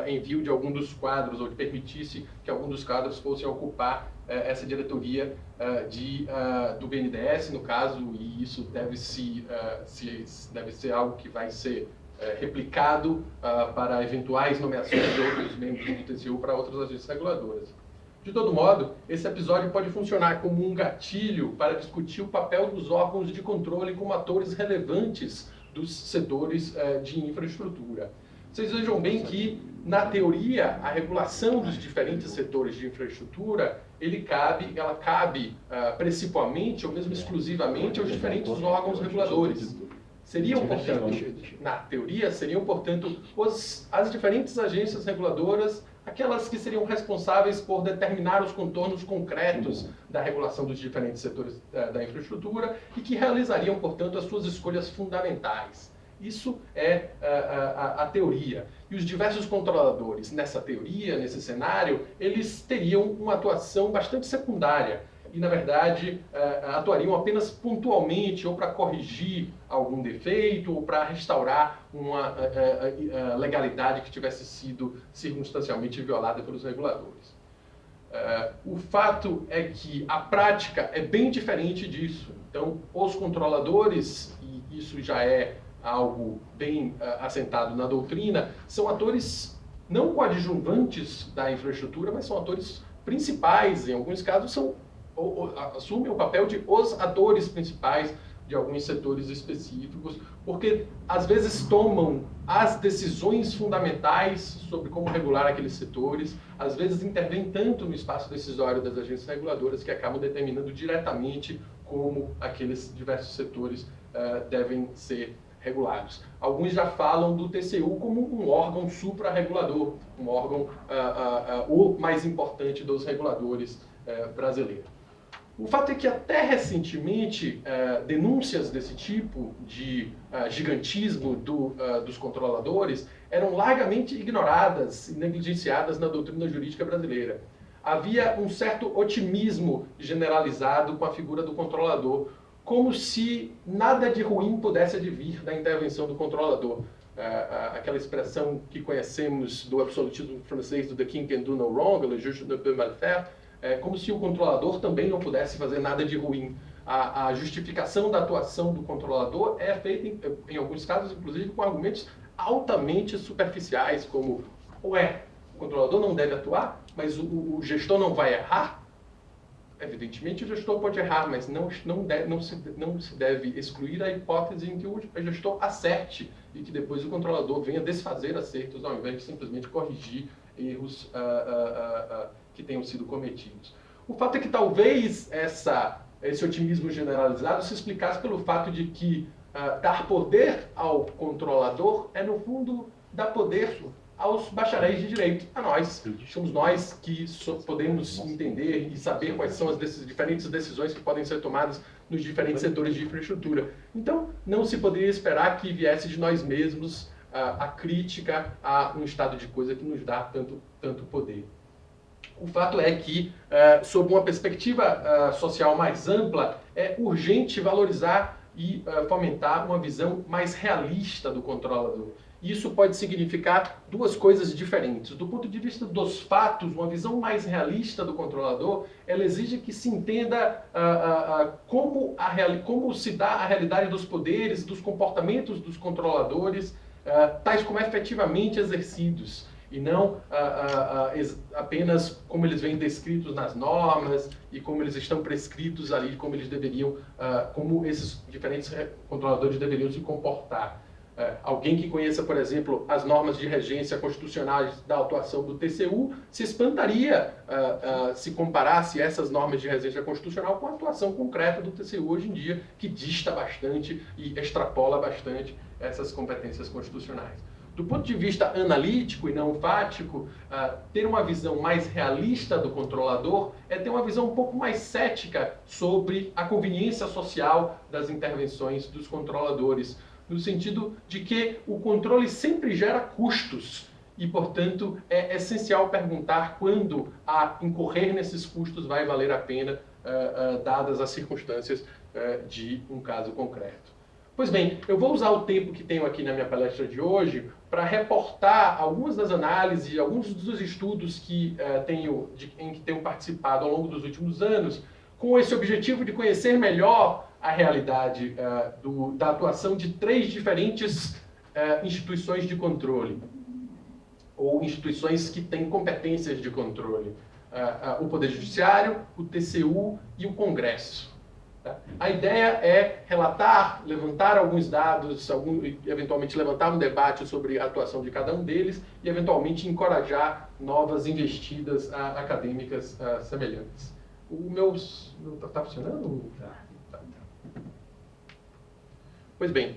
envio de algum dos quadros, ou de permitisse que algum dos quadros fossem ocupar essa diretoria do BNDES, no caso, e isso deve ser algo que vai ser replicado para eventuais nomeações de outros membros do TCU para outras agências reguladoras. De todo modo, esse episódio pode funcionar como um gatilho para discutir o papel dos órgãos de controle como atores relevantes dos setores de infraestrutura. Vocês vejam bem que, na teoria, a regulação dos diferentes setores de infraestrutura, ela cabe principalmente ou mesmo exclusivamente aos diferentes órgãos reguladores. Na teoria, seriam, portanto, as diferentes agências reguladoras, aquelas que seriam responsáveis por determinar os contornos concretos da regulação dos diferentes setores da infraestrutura e que realizariam, portanto, as suas escolhas fundamentais. Isso é a teoria. E os diversos controladores, nessa teoria, nesse cenário, eles teriam uma atuação bastante secundária e, na verdade, atuariam apenas pontualmente ou para corrigir algum defeito ou para restaurar uma legalidade que tivesse sido circunstancialmente violada pelos reguladores. O fato é que a prática é bem diferente disso. Então, os controladores, e isso já é algo bem assentado na doutrina, são atores não coadjuvantes da infraestrutura, mas são atores principais, em alguns casos assumem o papel de os atores principais de alguns setores específicos, porque às vezes tomam as decisões fundamentais sobre como regular aqueles setores, às vezes intervêm tanto no espaço decisório das agências reguladoras que acabam determinando diretamente como aqueles diversos setores devem ser regulados. Alguns já falam do TCU como um órgão supra-regulador, um órgão o mais importante dos reguladores brasileiros. O fato é que até recentemente denúncias desse tipo de gigantismo dos controladores eram largamente ignoradas e negligenciadas na doutrina jurídica brasileira. Havia um certo otimismo generalizado com a figura do controlador, como se nada de ruim pudesse advir da intervenção do controlador. Aquela expressão que conhecemos do absolutismo francês do "the king can do no wrong", le juge ne peut mal faire, como se o controlador também não pudesse fazer nada de ruim. A justificação da atuação do controlador é feita, em alguns casos, inclusive, com argumentos altamente superficiais, como, o controlador não deve atuar, mas o gestor não vai errar? Evidentemente, o gestor pode errar, mas não se deve excluir a hipótese em que o gestor acerte e que depois o controlador venha desfazer acertos ao invés de simplesmente corrigir erros que tenham sido cometidos. O fato é que talvez esse otimismo generalizado se explicasse pelo fato de que dar poder ao controlador é, no fundo, dar poder aos bacharéis de direito, a nós. Somos nós que podemos entender e saber quais são as diferentes decisões que podem ser tomadas nos diferentes setores de infraestrutura. Então, não se poderia esperar que viesse de nós mesmos a crítica a um estado de coisa que nos dá tanto poder. O fato é que, sob uma perspectiva social mais ampla, é urgente valorizar e fomentar uma visão mais realista do controlador. Isso pode significar duas coisas diferentes. Do ponto de vista dos fatos, uma visão mais realista do controlador, ela exige que se entenda como se dá a realidade dos poderes, dos comportamentos dos controladores, tais como efetivamente exercidos, e não apenas como eles vêm descritos nas normas e como eles estão prescritos ali, como eles deveriam, como esses diferentes controladores deveriam se comportar. Alguém que conheça, por exemplo, as normas de regência constitucionais da atuação do TCU se espantaria se comparasse essas normas de regência constitucional com a atuação concreta do TCU hoje em dia, que dista bastante e extrapola bastante essas competências constitucionais. Do ponto de vista analítico e não fático, ter uma visão mais realista do controlador é ter uma visão um pouco mais cética sobre a conveniência social das intervenções dos controladores, no sentido de que o controle sempre gera custos e, portanto, é essencial perguntar quando incorrer nesses custos vai valer a pena, dadas as circunstâncias de um caso concreto. Pois bem, eu vou usar o tempo que tenho aqui na minha palestra de hoje para reportar algumas das análises, alguns dos estudos que em que tenho participado ao longo dos últimos anos, com esse objetivo de conhecer melhor a realidade da atuação de três diferentes instituições de controle, ou instituições que têm competências de controle. O Poder Judiciário, o TCU e o Congresso. A ideia é relatar, levantar alguns dados, eventualmente levantar um debate sobre a atuação de cada um deles e, eventualmente, encorajar novas investidas acadêmicas semelhantes. O meu... Está funcionando? Tá. Pois bem,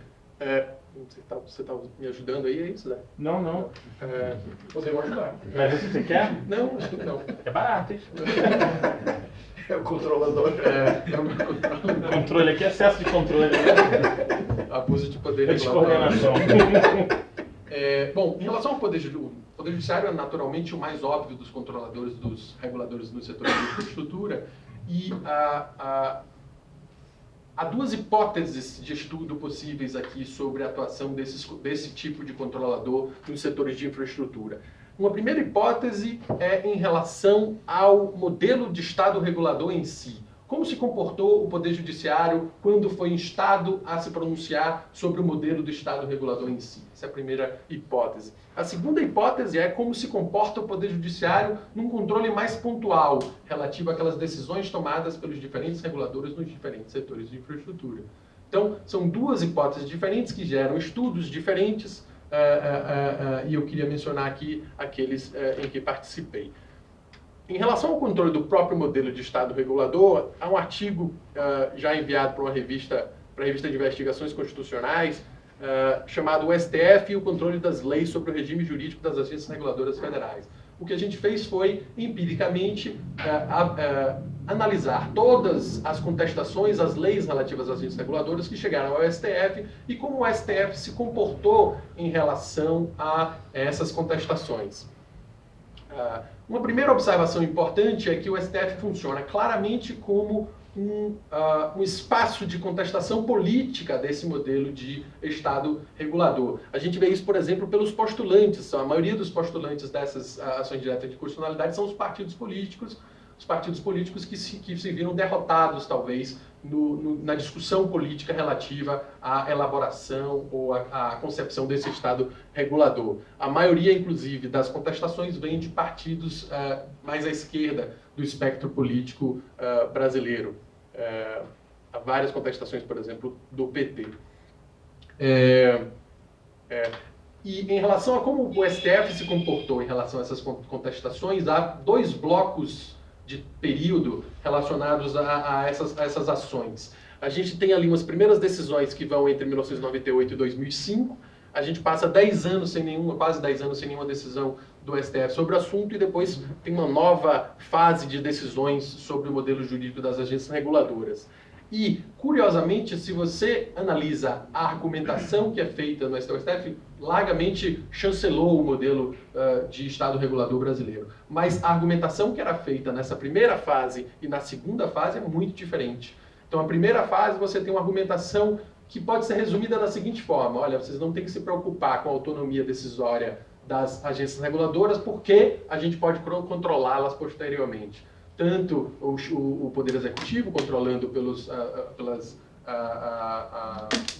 você está me ajudando aí, é isso, né? Não. Podemos ajudar. Mas você quer? Não, acho que não. É barato, hein? É o controlador. É o meu controle. O controle aqui é excesso de controle, né? Abuso de poder É descoordenação. Bom, em relação ao Poder Judiciário é naturalmente o mais óbvio dos controladores, dos reguladores no setor de infraestrutura, e há duas hipóteses de estudo possíveis aqui sobre a atuação desse tipo de controlador nos setores de infraestrutura. Uma primeira hipótese é em relação ao modelo de Estado regulador em si. Como se comportou o Poder Judiciário quando foi instado a se pronunciar sobre o modelo do Estado regulador em si? Essa é a primeira hipótese. A segunda hipótese é como se comporta o Poder Judiciário num controle mais pontual, relativo àquelas decisões tomadas pelos diferentes reguladores nos diferentes setores de infraestrutura. Então, são duas hipóteses diferentes que geram estudos diferentes, e eu queria mencionar aqui aqueles em que participei. Em relação ao controle do próprio modelo de Estado regulador, há um artigo já enviado para a revista de investigações constitucionais, chamado O STF e o controle das leis sobre o regime jurídico das agências reguladoras federais. O que a gente fez foi, empiricamente, analisar todas as contestações às leis relativas às agências reguladoras que chegaram ao STF e como o STF se comportou em relação a essas contestações. Uma primeira observação importante é que o STF funciona claramente como um espaço de contestação política desse modelo de Estado regulador. A gente vê isso, por exemplo, pelos postulantes. A maioria dos postulantes dessas ações diretas de constitucionalidade são os partidos políticos que se viram derrotados, talvez, na discussão política relativa à elaboração ou à concepção desse Estado regulador. A maioria, inclusive, das contestações vem de partidos mais à esquerda do espectro político brasileiro. Há várias contestações, por exemplo, do PT. E em relação a como o STF se comportou em relação a essas contestações, há 2 blocos de período relacionados a essas ações. A gente tem ali umas primeiras decisões que vão entre 1998 e 2005, a gente passa 10 anos sem nenhuma, quase 10 anos sem nenhuma decisão do STF sobre o assunto, e depois tem uma nova fase de decisões sobre o modelo jurídico das agências reguladoras. E, curiosamente, se você analisa a argumentação que é feita no STF, o STF largamente chancelou o modelo de Estado regulador brasileiro. Mas a argumentação que era feita nessa primeira fase e na segunda fase é muito diferente. Então, a primeira fase você tem uma argumentação que pode ser resumida da seguinte forma: olha, vocês não têm que se preocupar com a autonomia decisória das agências reguladoras, porque a gente pode controlá-las posteriormente. Tanto o Poder Executivo, controlando pelos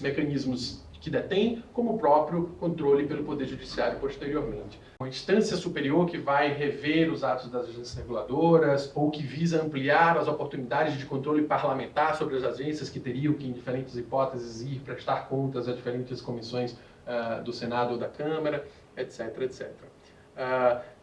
mecanismos que detém, como o próprio controle pelo Poder Judiciário posteriormente. Uma instância superior que vai rever os atos das agências reguladoras, ou que visa ampliar as oportunidades de controle parlamentar sobre as agências que teriam que, em diferentes hipóteses, ir prestar contas a diferentes comissões do Senado ou da Câmara, etc, etc.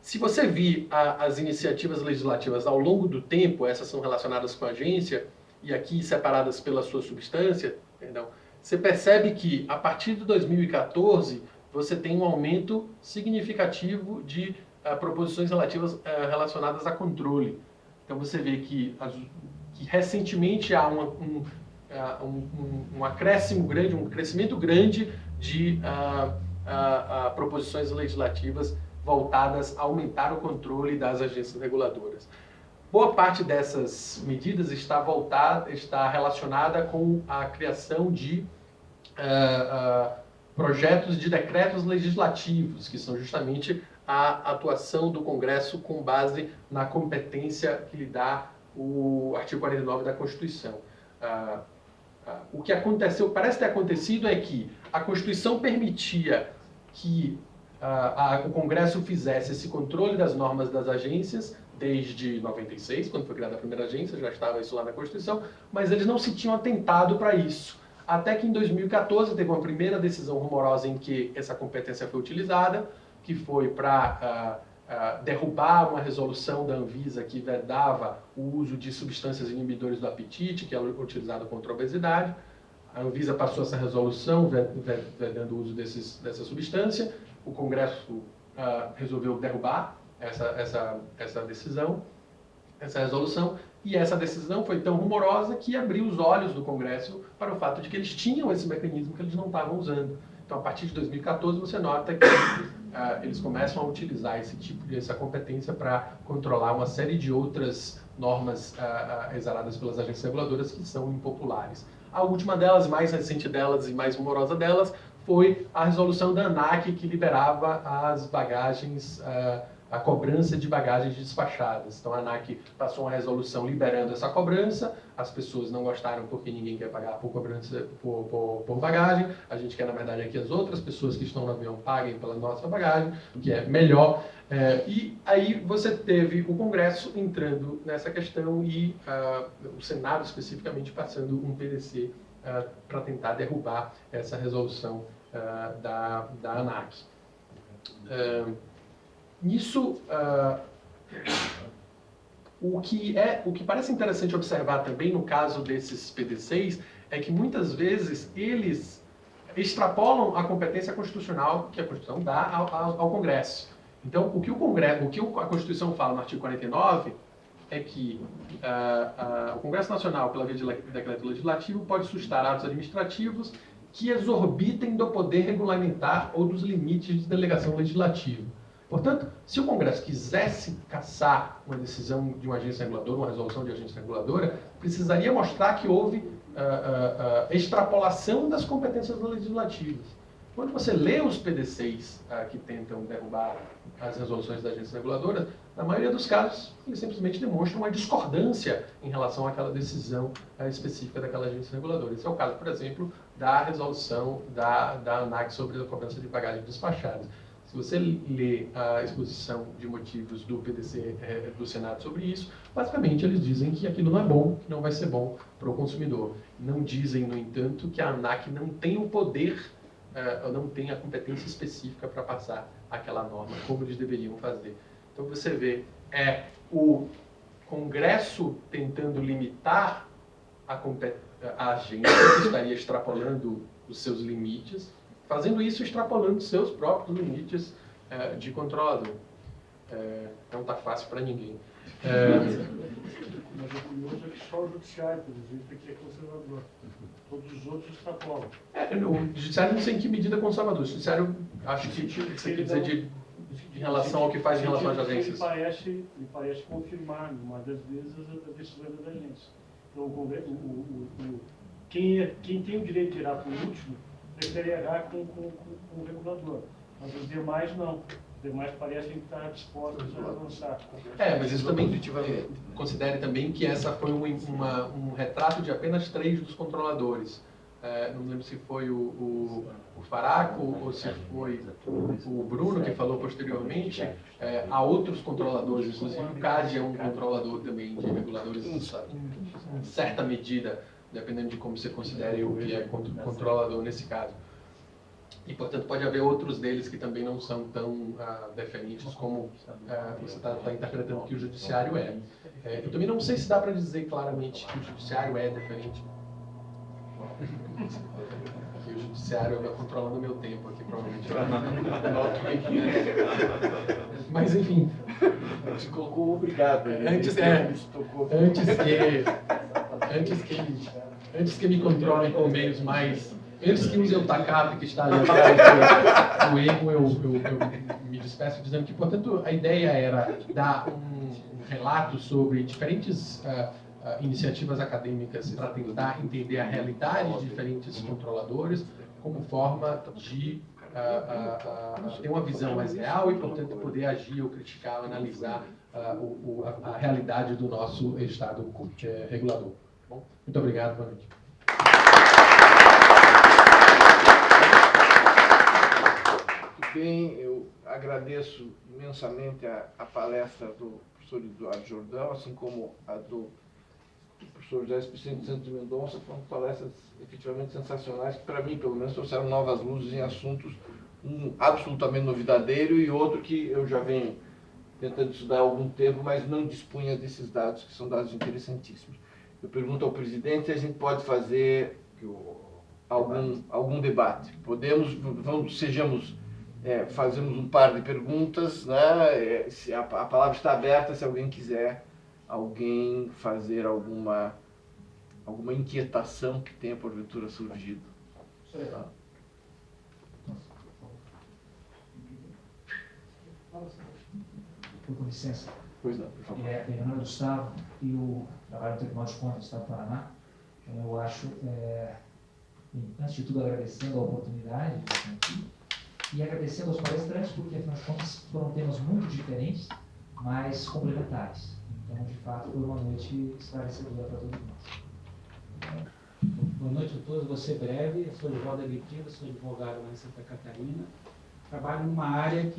Se você vir as iniciativas legislativas ao longo do tempo, essas são relacionadas com a agência, e aqui separadas pela sua substância, perdão, você percebe que, a partir de 2014, você tem um aumento significativo de proposições relacionadas a controle. Então, você vê que recentemente há um acréscimo grande, um crescimento grande de proposições legislativas voltadas a aumentar o controle das agências reguladoras. Boa parte dessas medidas está relacionada com a criação de projetos de decretos legislativos, que são justamente a atuação do Congresso com base na competência que lhe dá o artigo 49 da Constituição. O que aconteceu, parece ter acontecido, é que a Constituição permitia que o Congresso fizesse esse controle das normas das agências desde 96, quando foi criada a primeira agência, já estava isso lá na Constituição, mas eles não se tinham atentado para isso. Até que em 2014 teve uma primeira decisão rumorosa em que essa competência foi utilizada, que foi para derrubar uma resolução da Anvisa que vedava o uso de substâncias inibidoras do apetite, que é utilizado contra a obesidade. A Anvisa passou essa resolução vedando o uso dessa substância. O Congresso resolveu derrubar essa decisão, essa resolução, e essa decisão foi tão rumorosa que abriu os olhos do Congresso para o fato de que eles tinham esse mecanismo que eles não estavam usando. Então, a partir de 2014, você nota que eles começam a utilizar essa competência para controlar uma série de outras normas exaladas pelas agências reguladoras que são impopulares. A última delas, mais recente delas e mais rumorosa delas, foi a resolução da ANAC, que liberava as bagagens, a cobrança de bagagens despachadas. Então a ANAC passou uma resolução liberando essa cobrança, as pessoas não gostaram porque ninguém quer pagar por cobrança por bagagem, a gente quer, na verdade, que as outras pessoas que estão no avião paguem pela nossa bagagem, o que é melhor. E aí você teve o Congresso entrando nessa questão e o Senado especificamente passando um PDC para tentar derrubar essa resolução da ANAC. Nisso, o que parece interessante observar também no caso desses PDCs é que muitas vezes eles extrapolam a competência constitucional que a Constituição dá ao Congresso. Então, o que a Constituição fala no artigo 49 é que o Congresso Nacional, pela via de decreto legislativo, pode suscitar atos administrativos que exorbitem do poder regulamentar ou dos limites de delegação legislativa. Portanto, se o Congresso quisesse cassar uma decisão de uma agência reguladora, uma resolução de agência reguladora, precisaria mostrar que houve extrapolação das competências legislativas. Quando você lê os PDCs que tentam derrubar as resoluções das agências reguladoras, na maioria dos casos, eles simplesmente demonstram uma discordância em relação àquela decisão específica daquela agência reguladora. Esse é o caso, por exemplo, da resolução da ANAC sobre a cobrança de bagagem despachada. Se você lê a exposição de motivos do PDC do Senado sobre isso, basicamente eles dizem que aquilo não é bom, que não vai ser bom para o consumidor. Não dizem, no entanto, que a ANAC não tem o poder não têm a competência específica para passar aquela norma, como eles deveriam fazer. Então você vê, o Congresso tentando limitar a agência, que estaria extrapolando os seus limites, fazendo isso extrapolando seus próprios limites de controlador. Não está fácil para ninguém. Mas o curioso é que só o judiciário, por exemplo, é que é conservador. Todos os outros extrapolam. O judiciário não sei em que medida é conservador. O judiciário, acho que você quer dizer de relação ao que faz em relação às agências. Ele parece confirmar, numa das vezes, a decisão da agência. Então, quem tem o direito de errar por último, prefere errar com o regulador. Mas os demais não. Os demais parecem estar dispostos a avançar. Mas isso também considere também que essa foi um retrato de apenas 3 dos controladores. Não lembro se foi o Faraco ou se foi o Bruno que falou posteriormente. Há outros controladores, inclusive o CAD é um controlador também de reguladores em certa medida, dependendo de como você considere o que é controlador nesse caso. E, portanto, pode haver outros deles que também não são tão deferentes como você está interpretando que o judiciário é. Eu também não sei se dá para dizer claramente que o judiciário é deferente. Que o judiciário vai controlando o meu tempo aqui, provavelmente. Mas, enfim. Te colocou obrigado. Antes que me controlem com meios mais... Antes que usem o TACAP que está ali atrás do Egon, eu me despeço dizendo que, portanto, a ideia era dar um relato sobre diferentes iniciativas acadêmicas para tentar entender a realidade de diferentes controladores como forma de ter uma visão mais real e, portanto, poder agir ou criticar, analisar a realidade do nosso Estado regulador. Bom, muito obrigado, boa noite. Bem, eu agradeço imensamente a palestra do professor Eduardo Jordão, assim como a do professor José Espírito Santos de Mendonça. Foram palestras efetivamente sensacionais, que para mim, pelo menos, trouxeram novas luzes em assuntos, um absolutamente novidadeiro e outro que eu já venho tentando estudar há algum tempo, mas não dispunha desses dados, que são dados interessantíssimos. Eu pergunto ao presidente se a gente pode fazer algum debate. Fazemos um par de perguntas, né? A palavra está aberta se alguém quiser fazer alguma inquietação que tenha porventura surgido. Com licença. Pois não, por favor. Fernando Gustavo e o trabalho do Tribunal de Contas do Estado do Paraná. Eu acho, antes de tudo, agradecendo a oportunidade de estar aqui e agradecendo aos palestrantes, porque, afinal de contas, foram temas muito diferentes, mas complementares. Então, de fato, foi uma noite esclarecedora para todos nós. Boa noite a todos, vou ser breve. Eu sou Edivaldo Agripino, sou advogado lá em Santa Catarina. Trabalho numa área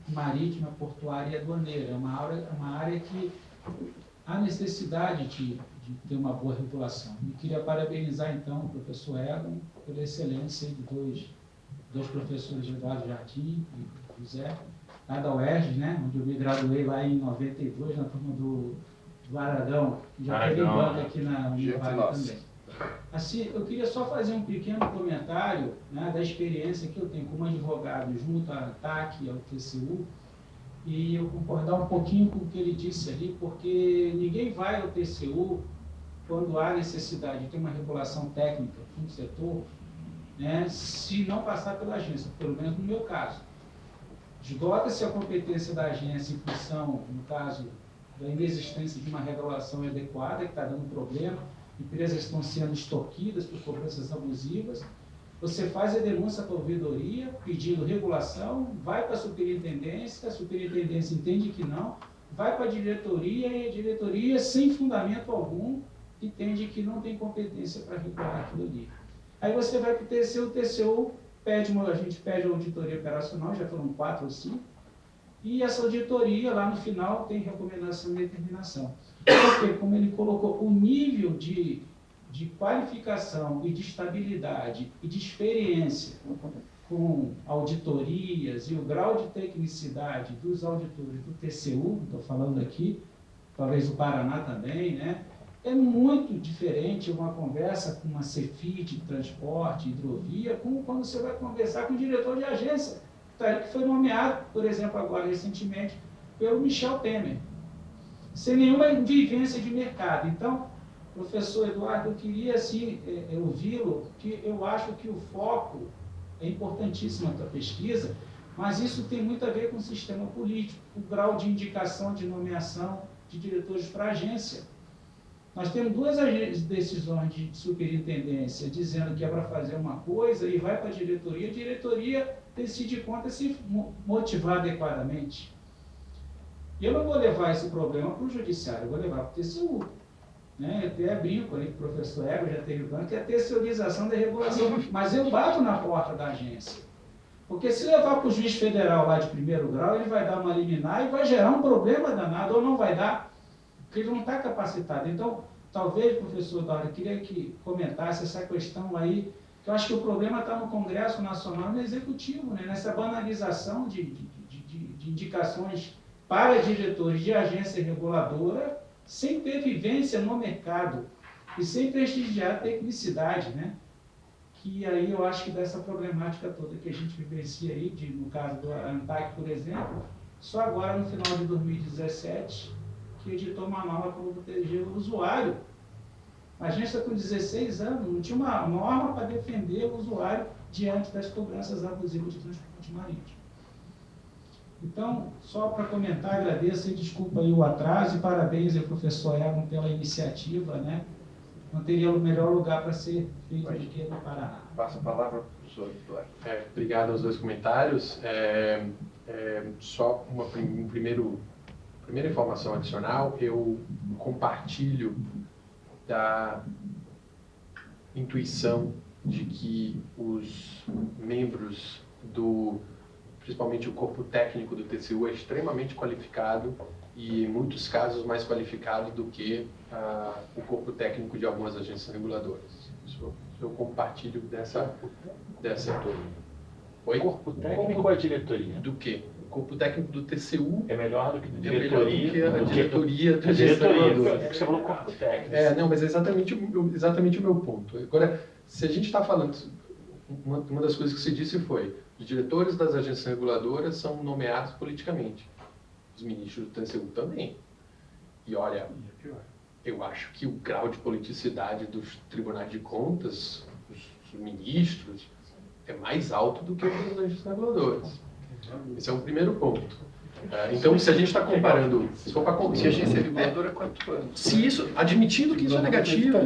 marítima, portuária e aduaneira. É uma área que há necessidade de ter uma boa regulação. E queria parabenizar, então, o professor Egon pela excelência de dois professores, Eduardo Jardim e José, lá da UERJ, né, onde eu me graduei lá em 92, na turma do Aragão, que já teve banca aqui na Univale também. Assim, eu queria só fazer um pequeno comentário, né, da experiência que eu tenho como advogado junto à ANTAC e ao TCU, e eu concordar um pouquinho com o que ele disse ali, porque ninguém vai ao TCU quando há necessidade de ter uma regulação técnica no setor, né, se não passar pela agência, pelo menos no meu caso. Esgota-se a competência da agência em função, no caso, da inexistência de uma regulação adequada, que está dando problema, empresas estão sendo extorquidas por cobranças abusivas. Você faz a denúncia para a ouvidoria, pedindo regulação, vai para a superintendência entende que não, vai para a diretoria e a diretoria, sem fundamento algum, entende que não tem competência para regular aquilo ali. Aí você vai para o TCU, o TCU a gente pede a auditoria operacional, já foram 4 ou 5, e essa auditoria, lá no final, tem recomendação e determinação. Porque, como ele colocou, o nível de de qualificação e de estabilidade e de experiência com auditorias e o grau de tecnicidade dos auditores do TCU, estou falando aqui, talvez o Paraná também, né? É muito diferente uma conversa com uma Cefit de transporte, hidrovia, como quando você vai conversar com o diretor de agência, que foi nomeado, por exemplo, agora recentemente, pelo Michel Temer, sem nenhuma vivência de mercado. Então, professor Eduardo, eu queria assim, ouvi-lo, que eu acho que o foco é importantíssimo na pesquisa, mas isso tem muito a ver com o sistema político, o grau de indicação, de nomeação de diretores para a agência. Nós temos duas decisões de superintendência dizendo que é para fazer uma coisa e vai para a diretoria decide conta se motivar adequadamente. E eu não vou levar esse problema para o judiciário, eu vou levar para o TCU. Né? Eu até brinco ali com o professor Ego, já teve plano, que é a terceirização da regulação, mas eu bato na porta da agência. Porque se levar para o juiz federal lá de primeiro grau, ele vai dar uma liminar e vai gerar um problema danado, ou não vai dar, porque ele não está capacitado. Então, talvez, professor Dória, eu queria que comentasse essa questão aí, que eu acho que o problema está no Congresso Nacional e no Executivo, né? Nessa banalização de indicações para diretores de agência reguladora, sem ter vivência no mercado e sem prestigiar a tecnicidade, né? Que aí eu acho que dessa problemática toda que a gente vivencia aí, no caso do ANTAC, por exemplo, só agora no final de 2017, que editou uma norma para proteger o usuário. A agência com 16 anos não tinha uma norma para defender o usuário diante das cobranças abusivas de transporte marítimo. Então, só para comentar, agradeço e desculpa aí o atraso e parabéns ao professor Egon pela iniciativa, né? Não teria o melhor lugar para ser feito do que no Paraná. Passa a palavra para o professor Eduardo. Obrigado aos dois comentários. Só uma primeira informação adicional, eu compartilho da intuição de que os membros principalmente o corpo técnico do TCU é extremamente qualificado e, em muitos casos, mais qualificado do que o corpo técnico de algumas agências reguladoras. Isso eu compartilho dessa turma. Oi? Corpo técnico ou a diretoria? Do quê? O corpo técnico do TCU é melhor do que a diretoria da agência reguladora. Você falou corpo técnico. Não, mas é exatamente o meu ponto. Agora, se a gente está falando... Uma das coisas que você disse foi: os diretores das agências reguladoras são nomeados politicamente. Os ministros do TCU também. E olha, eu acho que o grau de politicidade dos tribunais de contas, os ministros, é mais alto do que o das agências reguladoras. Esse é um primeiro ponto. Então, se a gente está comparando... Se a agência reguladora, quanto anos? Admitindo que isso é negativo,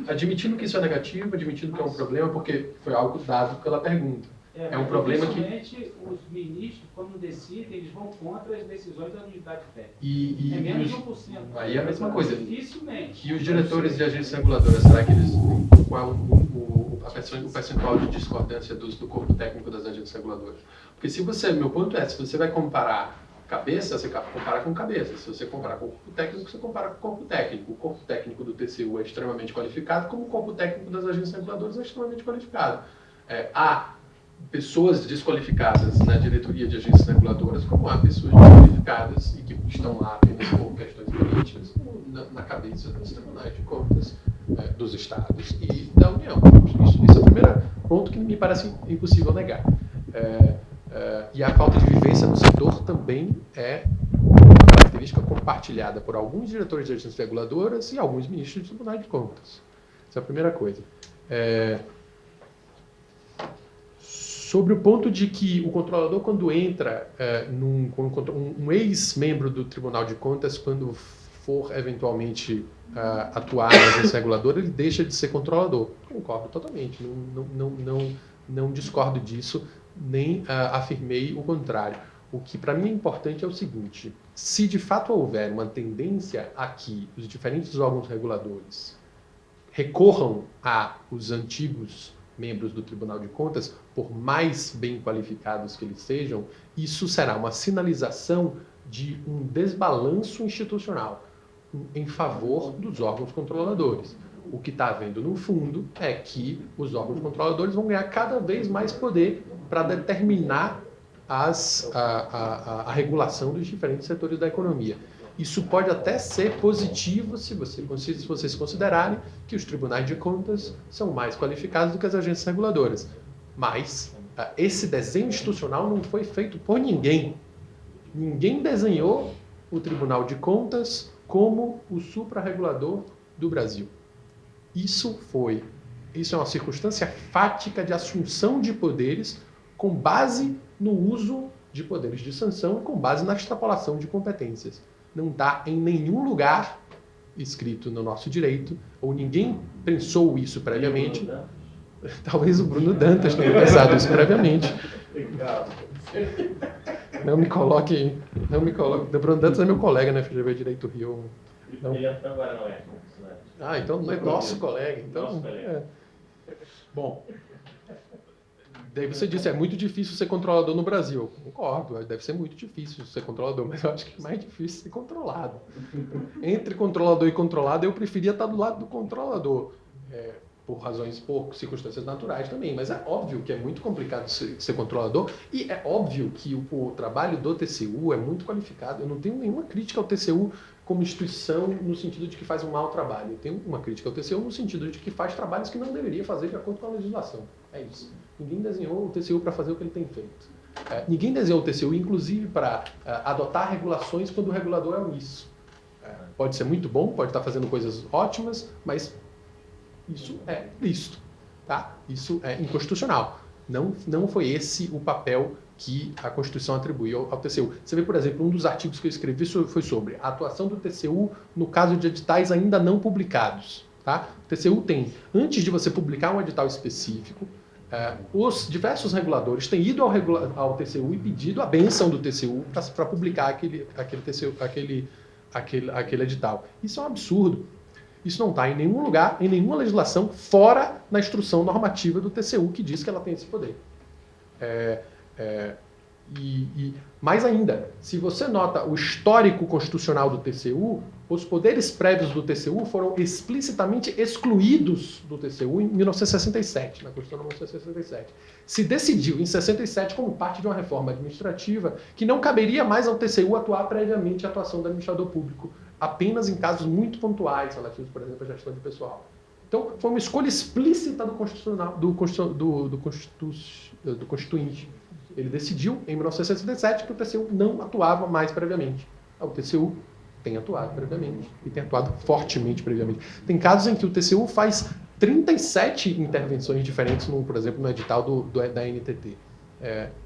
admitindo que é um problema, porque foi algo dado pela pergunta. É um problema que... os ministros, quando decidem, eles vão contra as decisões da unidade técnica. É menos de 1%. Aí é a mesma coisa. Dificilmente. E os diretores de agências reguladoras, será que eles... Qual o percentual de discordância do corpo técnico das agências reguladoras? Porque meu ponto é, se você vai comparar cabeça, você compara com cabeça. Se você comparar com o corpo técnico, você compara com o corpo técnico. O corpo técnico do TCU é extremamente qualificado, como o corpo técnico das agências reguladoras é extremamente qualificado. Há pessoas desqualificadas na diretoria de agências reguladoras, como há pessoas desqualificadas e que estão lá apenas por questões políticas na cabeça dos tribunais de contas dos estados e da União. Isso é o primeiro ponto que me parece impossível negar. E a falta de vivência no setor também é uma característica compartilhada por alguns diretores de agências reguladoras e alguns ministros de tribunais de contas. Essa é a primeira coisa. Sobre o ponto de que o controlador, quando entra um ex-membro do Tribunal de Contas, quando for eventualmente atuar na agência reguladora, ele deixa de ser controlador. Concordo totalmente, não discordo disso, nem afirmei o contrário. O que para mim é importante é o seguinte: se de fato houver uma tendência a que os diferentes órgãos reguladores recorram aos antigos membros do Tribunal de Contas, por mais bem qualificados que eles sejam, isso será uma sinalização de um desbalanço institucional em favor dos órgãos controladores. O que está havendo no fundo é que os órgãos controladores vão ganhar cada vez mais poder para determinar a regulação dos diferentes setores da economia. Isso pode até ser positivo se vocês considerarem que os tribunais de contas são mais qualificados do que as agências reguladoras. Mas esse desenho institucional não foi feito por ninguém. Ninguém desenhou o Tribunal de Contas como o suprarregulador do Brasil. Isso é uma circunstância fática de assunção de poderes com base no uso de poderes de sanção e com base na extrapolação de competências. Não está em nenhum lugar escrito no nosso direito, ou ninguém pensou isso previamente. Talvez o Bruno Dantas tenha pensado isso previamente. Não me coloque. O Bruno Dantas é meu colega na FGV Direito Rio. Não. Ele entrou agora, não é? Ah, então não é nosso colega. Então, Bom, daí você disse, é muito difícil ser controlador no Brasil. Eu concordo, deve ser muito difícil ser controlador, mas eu acho que é mais difícil ser controlado. Entre controlador e controlado, eu preferia estar do lado do controlador. Por circunstâncias naturais também, mas é óbvio que é muito complicado ser controlador e é óbvio que o trabalho do TCU é muito qualificado. Eu não tenho nenhuma crítica ao TCU como instituição no sentido de que faz um mau trabalho. Eu tenho uma crítica ao TCU no sentido de que faz trabalhos que não deveria fazer de acordo com a legislação. É isso. Ninguém desenhou o TCU para fazer o que ele tem feito. Ninguém desenhou o TCU, inclusive, para adotar regulações quando o regulador é omisso. Pode ser muito bom, pode estar fazendo coisas ótimas, mas isso é lícito, tá? Isso é inconstitucional. Não foi esse o papel que a Constituição atribuiu ao TCU. Você vê, por exemplo, um dos artigos que eu escrevi foi sobre a atuação do TCU no caso de editais ainda não publicados. Tá? O TCU tem, antes de você publicar um edital específico, os diversos reguladores têm ido ao TCU e pedido a bênção do TCU para publicar aquele edital. Isso é um absurdo. Isso não está em nenhum lugar, em nenhuma legislação, fora na instrução normativa do TCU, que diz que ela tem esse poder. Mais ainda, se você nota o histórico constitucional do TCU, os poderes prévios do TCU foram explicitamente excluídos do TCU em 1967, na Constituição de 1967. Se decidiu, em 67, como parte de uma reforma administrativa, que não caberia mais ao TCU atuar previamente à atuação do administrador público, apenas em casos muito pontuais, relativos, por exemplo, à gestão de pessoal. Então, foi uma escolha explícita do Constituinte. Ele decidiu, em 1967, que o TCU não atuava mais previamente. O TCU tem atuado previamente, e tem atuado fortemente previamente. Tem casos em que o TCU faz 37 intervenções diferentes, por exemplo, no edital da NTT.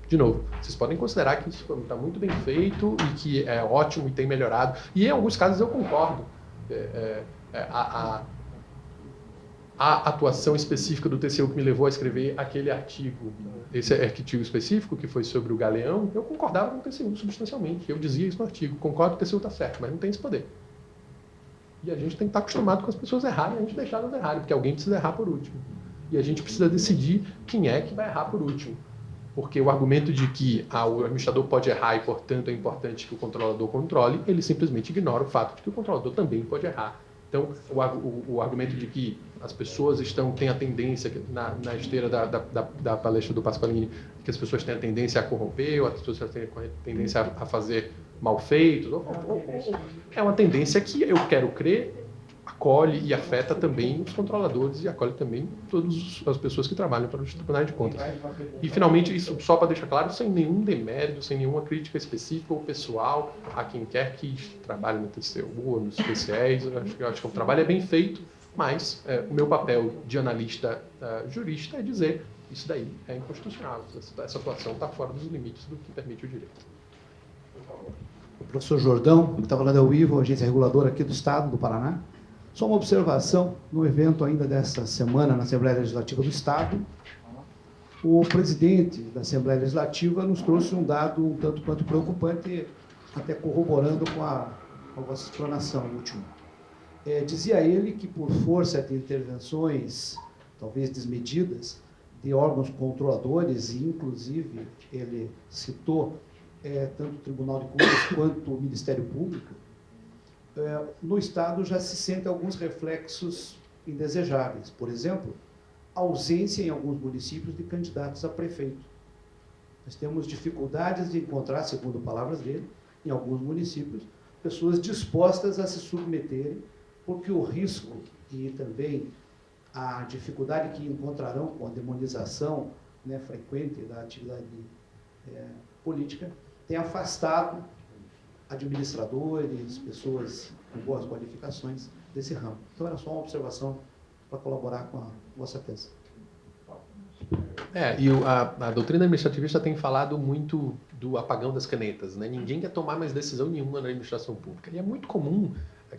De novo, vocês podem considerar que isso está muito bem feito e que é ótimo e tem melhorado. E em alguns casos eu concordo. A atuação específica do TCU que me levou a escrever aquele artigo, esse artigo específico que foi sobre o Galeão, eu concordava com o TCU substancialmente. Eu dizia isso no artigo, concordo que o TCU está certo, mas não tem esse poder. E a gente tem que estar acostumado com as pessoas errarem, a gente deixar elas errarem, porque alguém precisa errar por último. E a gente precisa decidir quem é que vai errar por último. Porque o argumento de que o administrador pode errar e, portanto, é importante que o controlador controle, ele simplesmente ignora o fato de que o controlador também pode errar. Então, o argumento de que as pessoas têm a tendência, na esteira da palestra do Pasqualini, que as pessoas têm a tendência a corromper, ou as pessoas têm a tendência a fazer mal feitos, é uma tendência que eu quero crer acolhe e afeta também os controladores e acolhe também todas as pessoas que trabalham para os tribunais de contas. E, finalmente, isso só para deixar claro, sem nenhum demérito, sem nenhuma crítica específica ou pessoal a quem quer que trabalhe no TCU ou nos TCEs. Eu acho que o trabalho é bem feito, mas o meu papel de analista jurista é dizer isso daí é inconstitucional, essa atuação está fora dos limites do que permite o direito. O professor Jordão, que está falando é o IVO, agência reguladora aqui do Estado do Paraná. Só uma observação, no evento ainda dessa semana na Assembleia Legislativa do Estado, o presidente da Assembleia Legislativa nos trouxe um dado um tanto quanto preocupante, até corroborando com a vossa explanação última. Dizia ele que, por força de intervenções, talvez desmedidas, de órgãos controladores, e inclusive ele citou tanto o Tribunal de Contas quanto o Ministério Público, no Estado já se sentem alguns reflexos indesejáveis. Por exemplo, a ausência em alguns municípios de candidatos a prefeito. Nós temos dificuldades de encontrar, segundo palavras dele, em alguns municípios, pessoas dispostas a se submeterem, porque o risco e também a dificuldade que encontrarão com a demonização, né, frequente da atividade política tem afastado administradores, pessoas com boas qualificações desse ramo. Então, era só uma observação para colaborar com a vossa tese. E a doutrina administrativista tem falado muito do apagão das canetas, né? Ninguém quer tomar mais decisão nenhuma na administração pública. E é muito comum,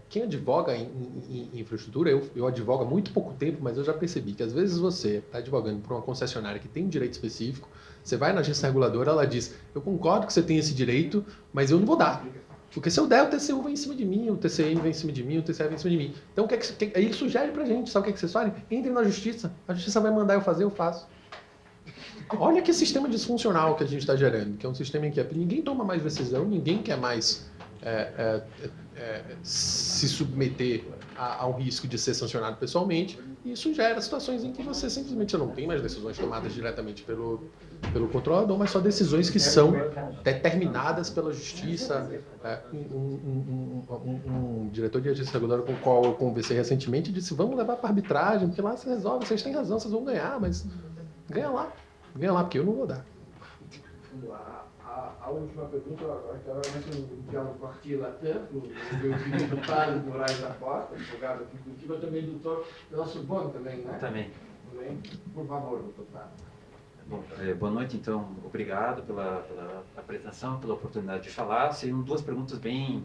quem advoga em infraestrutura, eu advogo há muito pouco tempo, mas eu já percebi que às vezes você está advogando por uma concessionária que tem um direito específico, você vai na agência reguladora, ela diz, eu concordo que você tem esse direito, mas eu não vou dar. Porque se eu der, o TCU vem em cima de mim, o TCM vem em cima de mim, o TCE vem em cima de mim. Então, aí ele sugere pra gente, sabe o que vocês fazem? Entrem na justiça, a justiça vai mandar eu fazer, eu faço. Olha que sistema disfuncional que a gente está gerando, que é um sistema em que ninguém toma mais decisão, ninguém quer mais se submeter a um risco de ser sancionado pessoalmente, e isso gera situações em que você simplesmente não tem mais decisões tomadas diretamente pelo controlador, mas só decisões que são determinadas pela justiça. Um diretor de agência reguladora com o qual eu conversei recentemente disse, vamos levar para arbitragem, porque lá se resolve, vocês têm razão, vocês vão ganhar, mas ganha lá, porque eu não vou dar. A última pergunta, agora vai ser um diálogo com a Arquia Latam, do meu querido Thales Moraes da Costa, advogado aqui em Curitiba, também doutor pela Sorbonne também, né? Também. Por favor, doutor Thales. Bom, boa noite, então, obrigado pela apresentação, pela oportunidade de falar. Seriam duas perguntas bem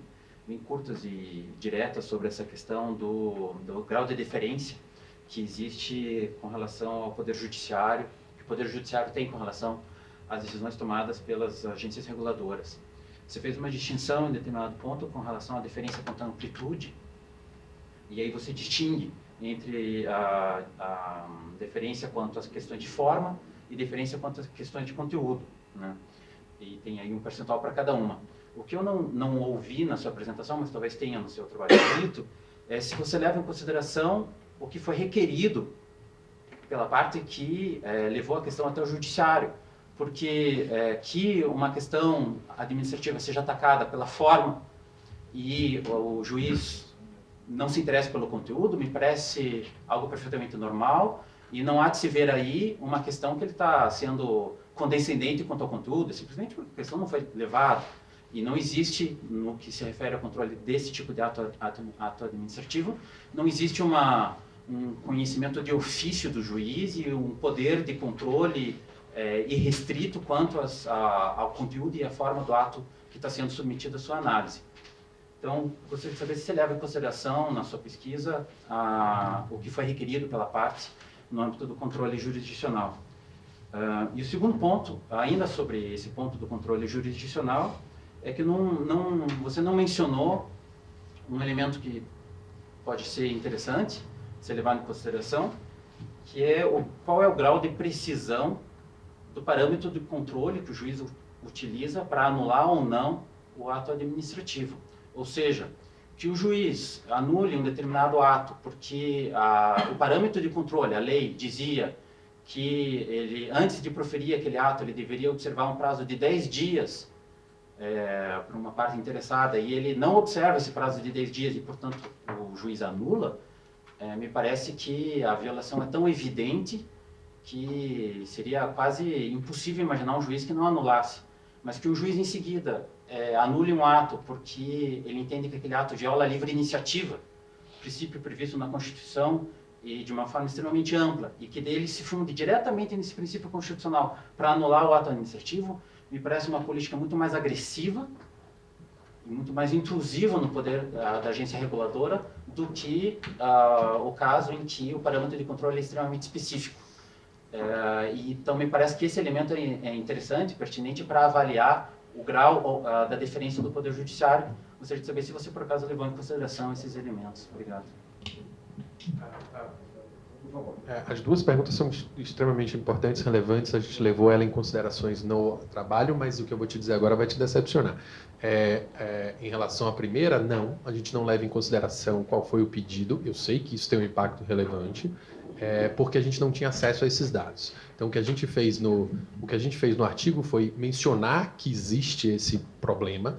curtas e diretas sobre essa questão do grau de deferência que existe com relação ao Poder Judiciário, que o Poder Judiciário tem com relação às decisões tomadas pelas agências reguladoras. Você fez uma distinção em determinado ponto com relação à deferência quanto à amplitude, e aí você distingue entre a deferência quanto às questões de forma e deferência quanto às questões de conteúdo, né? E tem aí um percentual para cada uma. O que eu não ouvi na sua apresentação, mas talvez tenha no seu trabalho escrito, é se você leva em consideração o que foi requerido pela parte que levou a questão até o judiciário, porque que uma questão administrativa seja atacada pela forma e o juiz não se interessa pelo conteúdo, me parece algo perfeitamente normal, e não há de se ver aí uma questão que ele está sendo condescendente quanto ao conteúdo, simplesmente porque a questão não foi levada. E não existe, no que se refere ao controle desse tipo de ato administrativo, não existe um conhecimento de ofício do juiz e um poder de controle irrestrito quanto ao conteúdo e à forma do ato que está sendo submetido à sua análise. Então, gostaria de saber se você leva em consideração, na sua pesquisa, o que foi requerido pela parte no âmbito do controle jurisdicional. E o segundo ponto, ainda sobre esse ponto do controle jurisdicional, é que você não mencionou um elemento que pode ser interessante ser levado em consideração, que é qual é o grau de precisão do parâmetro de controle que o juiz utiliza para anular ou não o ato administrativo. Ou seja, que o juiz anule um determinado ato porque o parâmetro de controle, a lei, dizia que ele, antes de proferir aquele ato, ele deveria observar um prazo de 10 dias para uma parte interessada, e ele não observa esse prazo de 10 dias e, portanto, o juiz anula, me parece que a violação é tão evidente que seria quase impossível imaginar um juiz que não anulasse. Mas que o juiz, em seguida, anule um ato porque ele entende que aquele ato viola a livre iniciativa, princípio previsto na Constituição e de uma forma extremamente ampla, e que dele se funde diretamente nesse princípio constitucional para anular o ato administrativo, me parece uma política muito mais agressiva e muito mais intrusiva no poder da agência reguladora do que o caso em que o parâmetro de controle é extremamente específico. Então, me parece que esse elemento é interessante, pertinente para avaliar o grau da deferência do Poder Judiciário. Gostaria de saber se você, por acaso, levou em consideração esses elementos. Obrigado. Por favor. As duas perguntas são extremamente importantes, relevantes. A gente levou ela em considerações no trabalho, mas o que eu vou te dizer agora vai te decepcionar. Em relação à primeira, não. A gente não leva em consideração qual foi o pedido. Eu sei que isso tem um impacto relevante, porque a gente não tinha acesso a esses dados. Então, o que a gente fez no artigo foi mencionar que existe esse problema,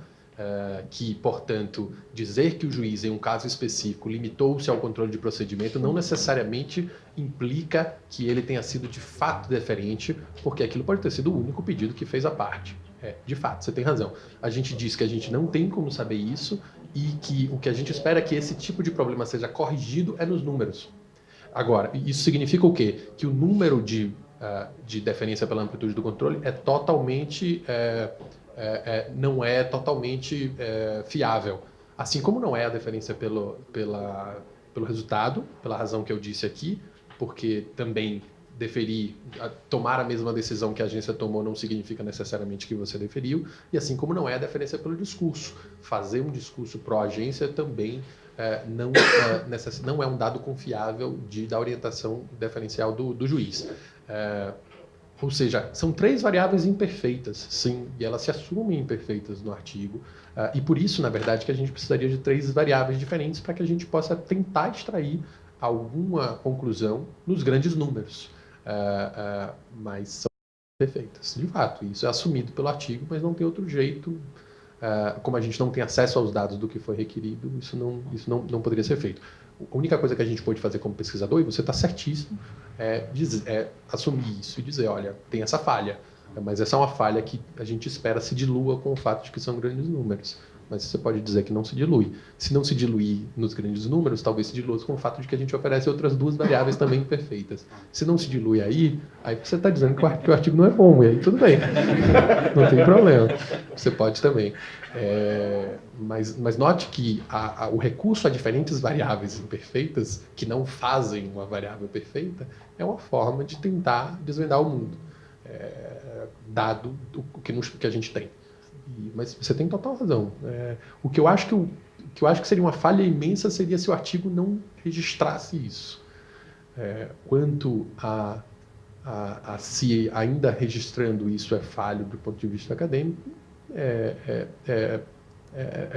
que, portanto, dizer que o juiz, em um caso específico, limitou-se ao controle de procedimento não necessariamente implica que ele tenha sido de fato deferente, porque aquilo pode ter sido o único pedido que fez a parte. De fato, você tem razão. A gente diz que a gente não tem como saber isso e que o que a gente espera é que esse tipo de problema seja corrigido nos números. Agora, isso significa o quê? Que o número de deferência pela amplitude do controle é totalmente... não é totalmente fiável. Assim como não é a deferência pelo resultado, pela razão que eu disse aqui, porque também tomar a mesma decisão que a agência tomou não significa necessariamente que você deferiu, e assim como não é a deferência pelo discurso. Fazer um discurso pró-agência também não é um dado confiável da orientação deferencial do juiz. Ou seja, são 3 variáveis imperfeitas, sim, e elas se assumem imperfeitas no artigo, e por isso, na verdade, que a gente precisaria de 3 variáveis diferentes para que a gente possa tentar extrair alguma conclusão nos grandes números, mas são perfeitas, de fato. Isso é assumido pelo artigo, mas não tem outro jeito. Como a gente não tem acesso aos dados do que foi requerido, isso não poderia ser feito. A única coisa que a gente pode fazer como pesquisador, e você está certíssimo, é assumir isso e dizer, olha, tem essa falha, mas essa é uma falha que a gente espera se dilua com o fato de que são grandes números. Mas você pode dizer que não se dilui. Se não se diluir nos grandes números, talvez se dilua com o fato de que a gente oferece outras 2 variáveis também imperfeitas. Se não se dilui aí você está dizendo que o artigo não é bom, e aí tudo bem. Não tem problema. Você pode também. Mas note que o recurso a diferentes variáveis imperfeitas, que não fazem uma variável perfeita, é uma forma de tentar desvendar o mundo, dado o que a gente tem. Mas você tem total razão. O que eu acho que seria uma falha imensa seria se o artigo não registrasse isso. Quanto a se ainda registrando isso é falho do ponto de vista acadêmico, é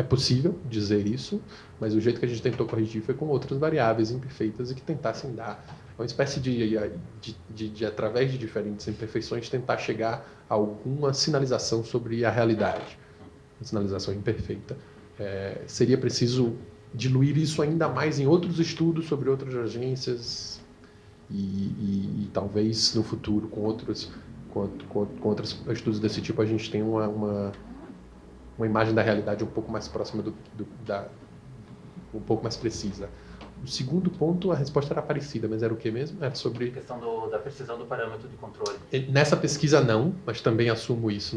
possível dizer isso, mas o jeito que a gente tentou corrigir foi com outras variáveis imperfeitas e que tentassem dar uma espécie de através de diferentes imperfeições, tentar chegar a alguma sinalização sobre a realidade. Uma sinalização imperfeita. Seria preciso diluir isso ainda mais em outros estudos sobre outras agências e talvez no futuro, com outros estudos desse tipo, a gente tenha uma imagem da realidade um pouco mais próxima um pouco mais precisa. O segundo ponto, a resposta era parecida, mas era o que mesmo? Era sobre... A questão da precisão do parâmetro de controle. Nessa pesquisa não, mas também assumo isso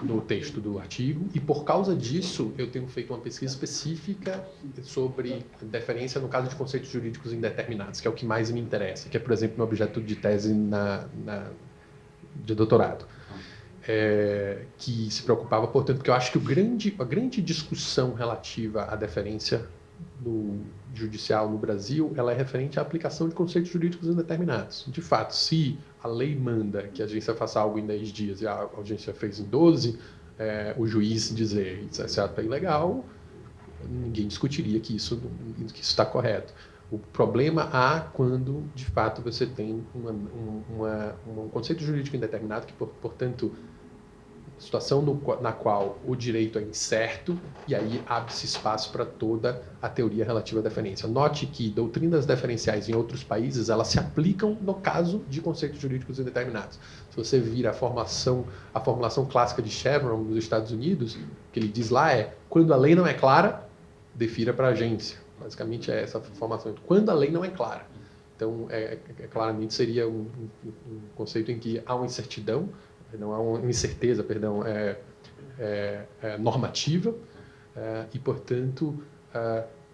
no texto do artigo, e por causa disso eu tenho feito uma pesquisa específica sobre deferência no caso de conceitos jurídicos indeterminados, que é o que mais me interessa, que é, por exemplo, meu objeto de tese de doutorado. Que se preocupava, portanto, porque eu acho que a grande discussão relativa à deferência judicial no Brasil, ela é referente à aplicação de conceitos jurídicos indeterminados. De fato, se a lei manda que a agência faça algo em 10 dias e a agência fez em 12, o juiz dizer que esse ato é ilegal, ninguém discutiria que isso está correto. O problema há quando, de fato, você tem um conceito jurídico indeterminado que, portanto, situação na qual o direito é incerto e aí abre-se espaço para toda a teoria relativa à deferência. Note que doutrinas deferenciais em outros países, elas se aplicam no caso de conceitos jurídicos indeterminados. Se você vira a formulação clássica de Chevron nos Estados Unidos, o que ele diz lá é, quando a lei não é clara, defira para a agência. Basicamente é essa formação. Quando a lei não é clara. Então, claramente seria um conceito em que há uma incertidão, não há uma incerteza, perdão, normativa, e, portanto,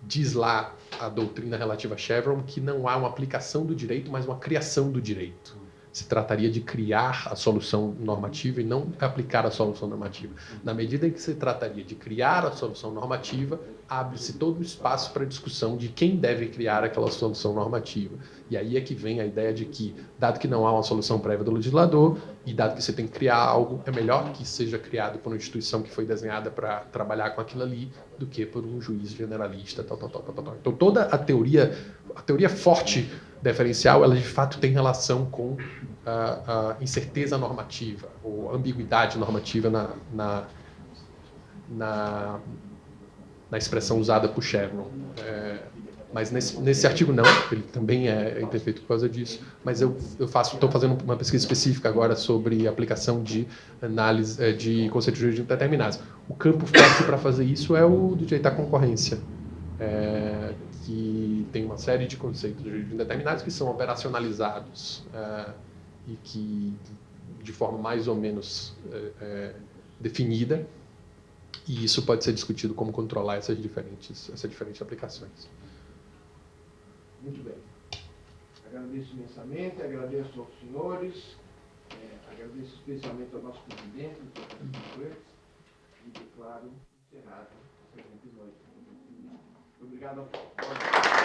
diz lá a doutrina relativa a Chevron que não há uma aplicação do direito, mas uma criação do direito. se trataria de criar a solução normativa e não aplicar a solução normativa. Na medida em que se trataria de criar a solução normativa, abre-se todo o espaço para a discussão de quem deve criar aquela solução normativa. E aí é que vem a ideia de que, dado que não há uma solução prévia do legislador, e dado que você tem que criar algo, é melhor que seja criado por uma instituição que foi desenhada para trabalhar com aquilo ali, do que por um juiz generalista, tal. Então, toda a teoria forte deferencial, ela de fato tem relação com a incerteza normativa, ou ambiguidade normativa na expressão usada por Chevron. Mas nesse artigo não, ele também é imperfeito por causa disso, mas eu estou fazendo uma pesquisa específica agora sobre aplicação de análise de conceitos jurídicos determinados. O campo forte para fazer isso é o do direito à concorrência, que tem uma série de conceitos jurídicos determinados que são operacionalizados e que, de forma mais ou menos definida, e isso pode ser discutido como controlar essas diferentes aplicações. Muito bem. Agradeço imensamente, agradeço aos senhores, agradeço especialmente ao nosso presidente, o professor, e declaro encerrado esse episódio. Obrigado a todos.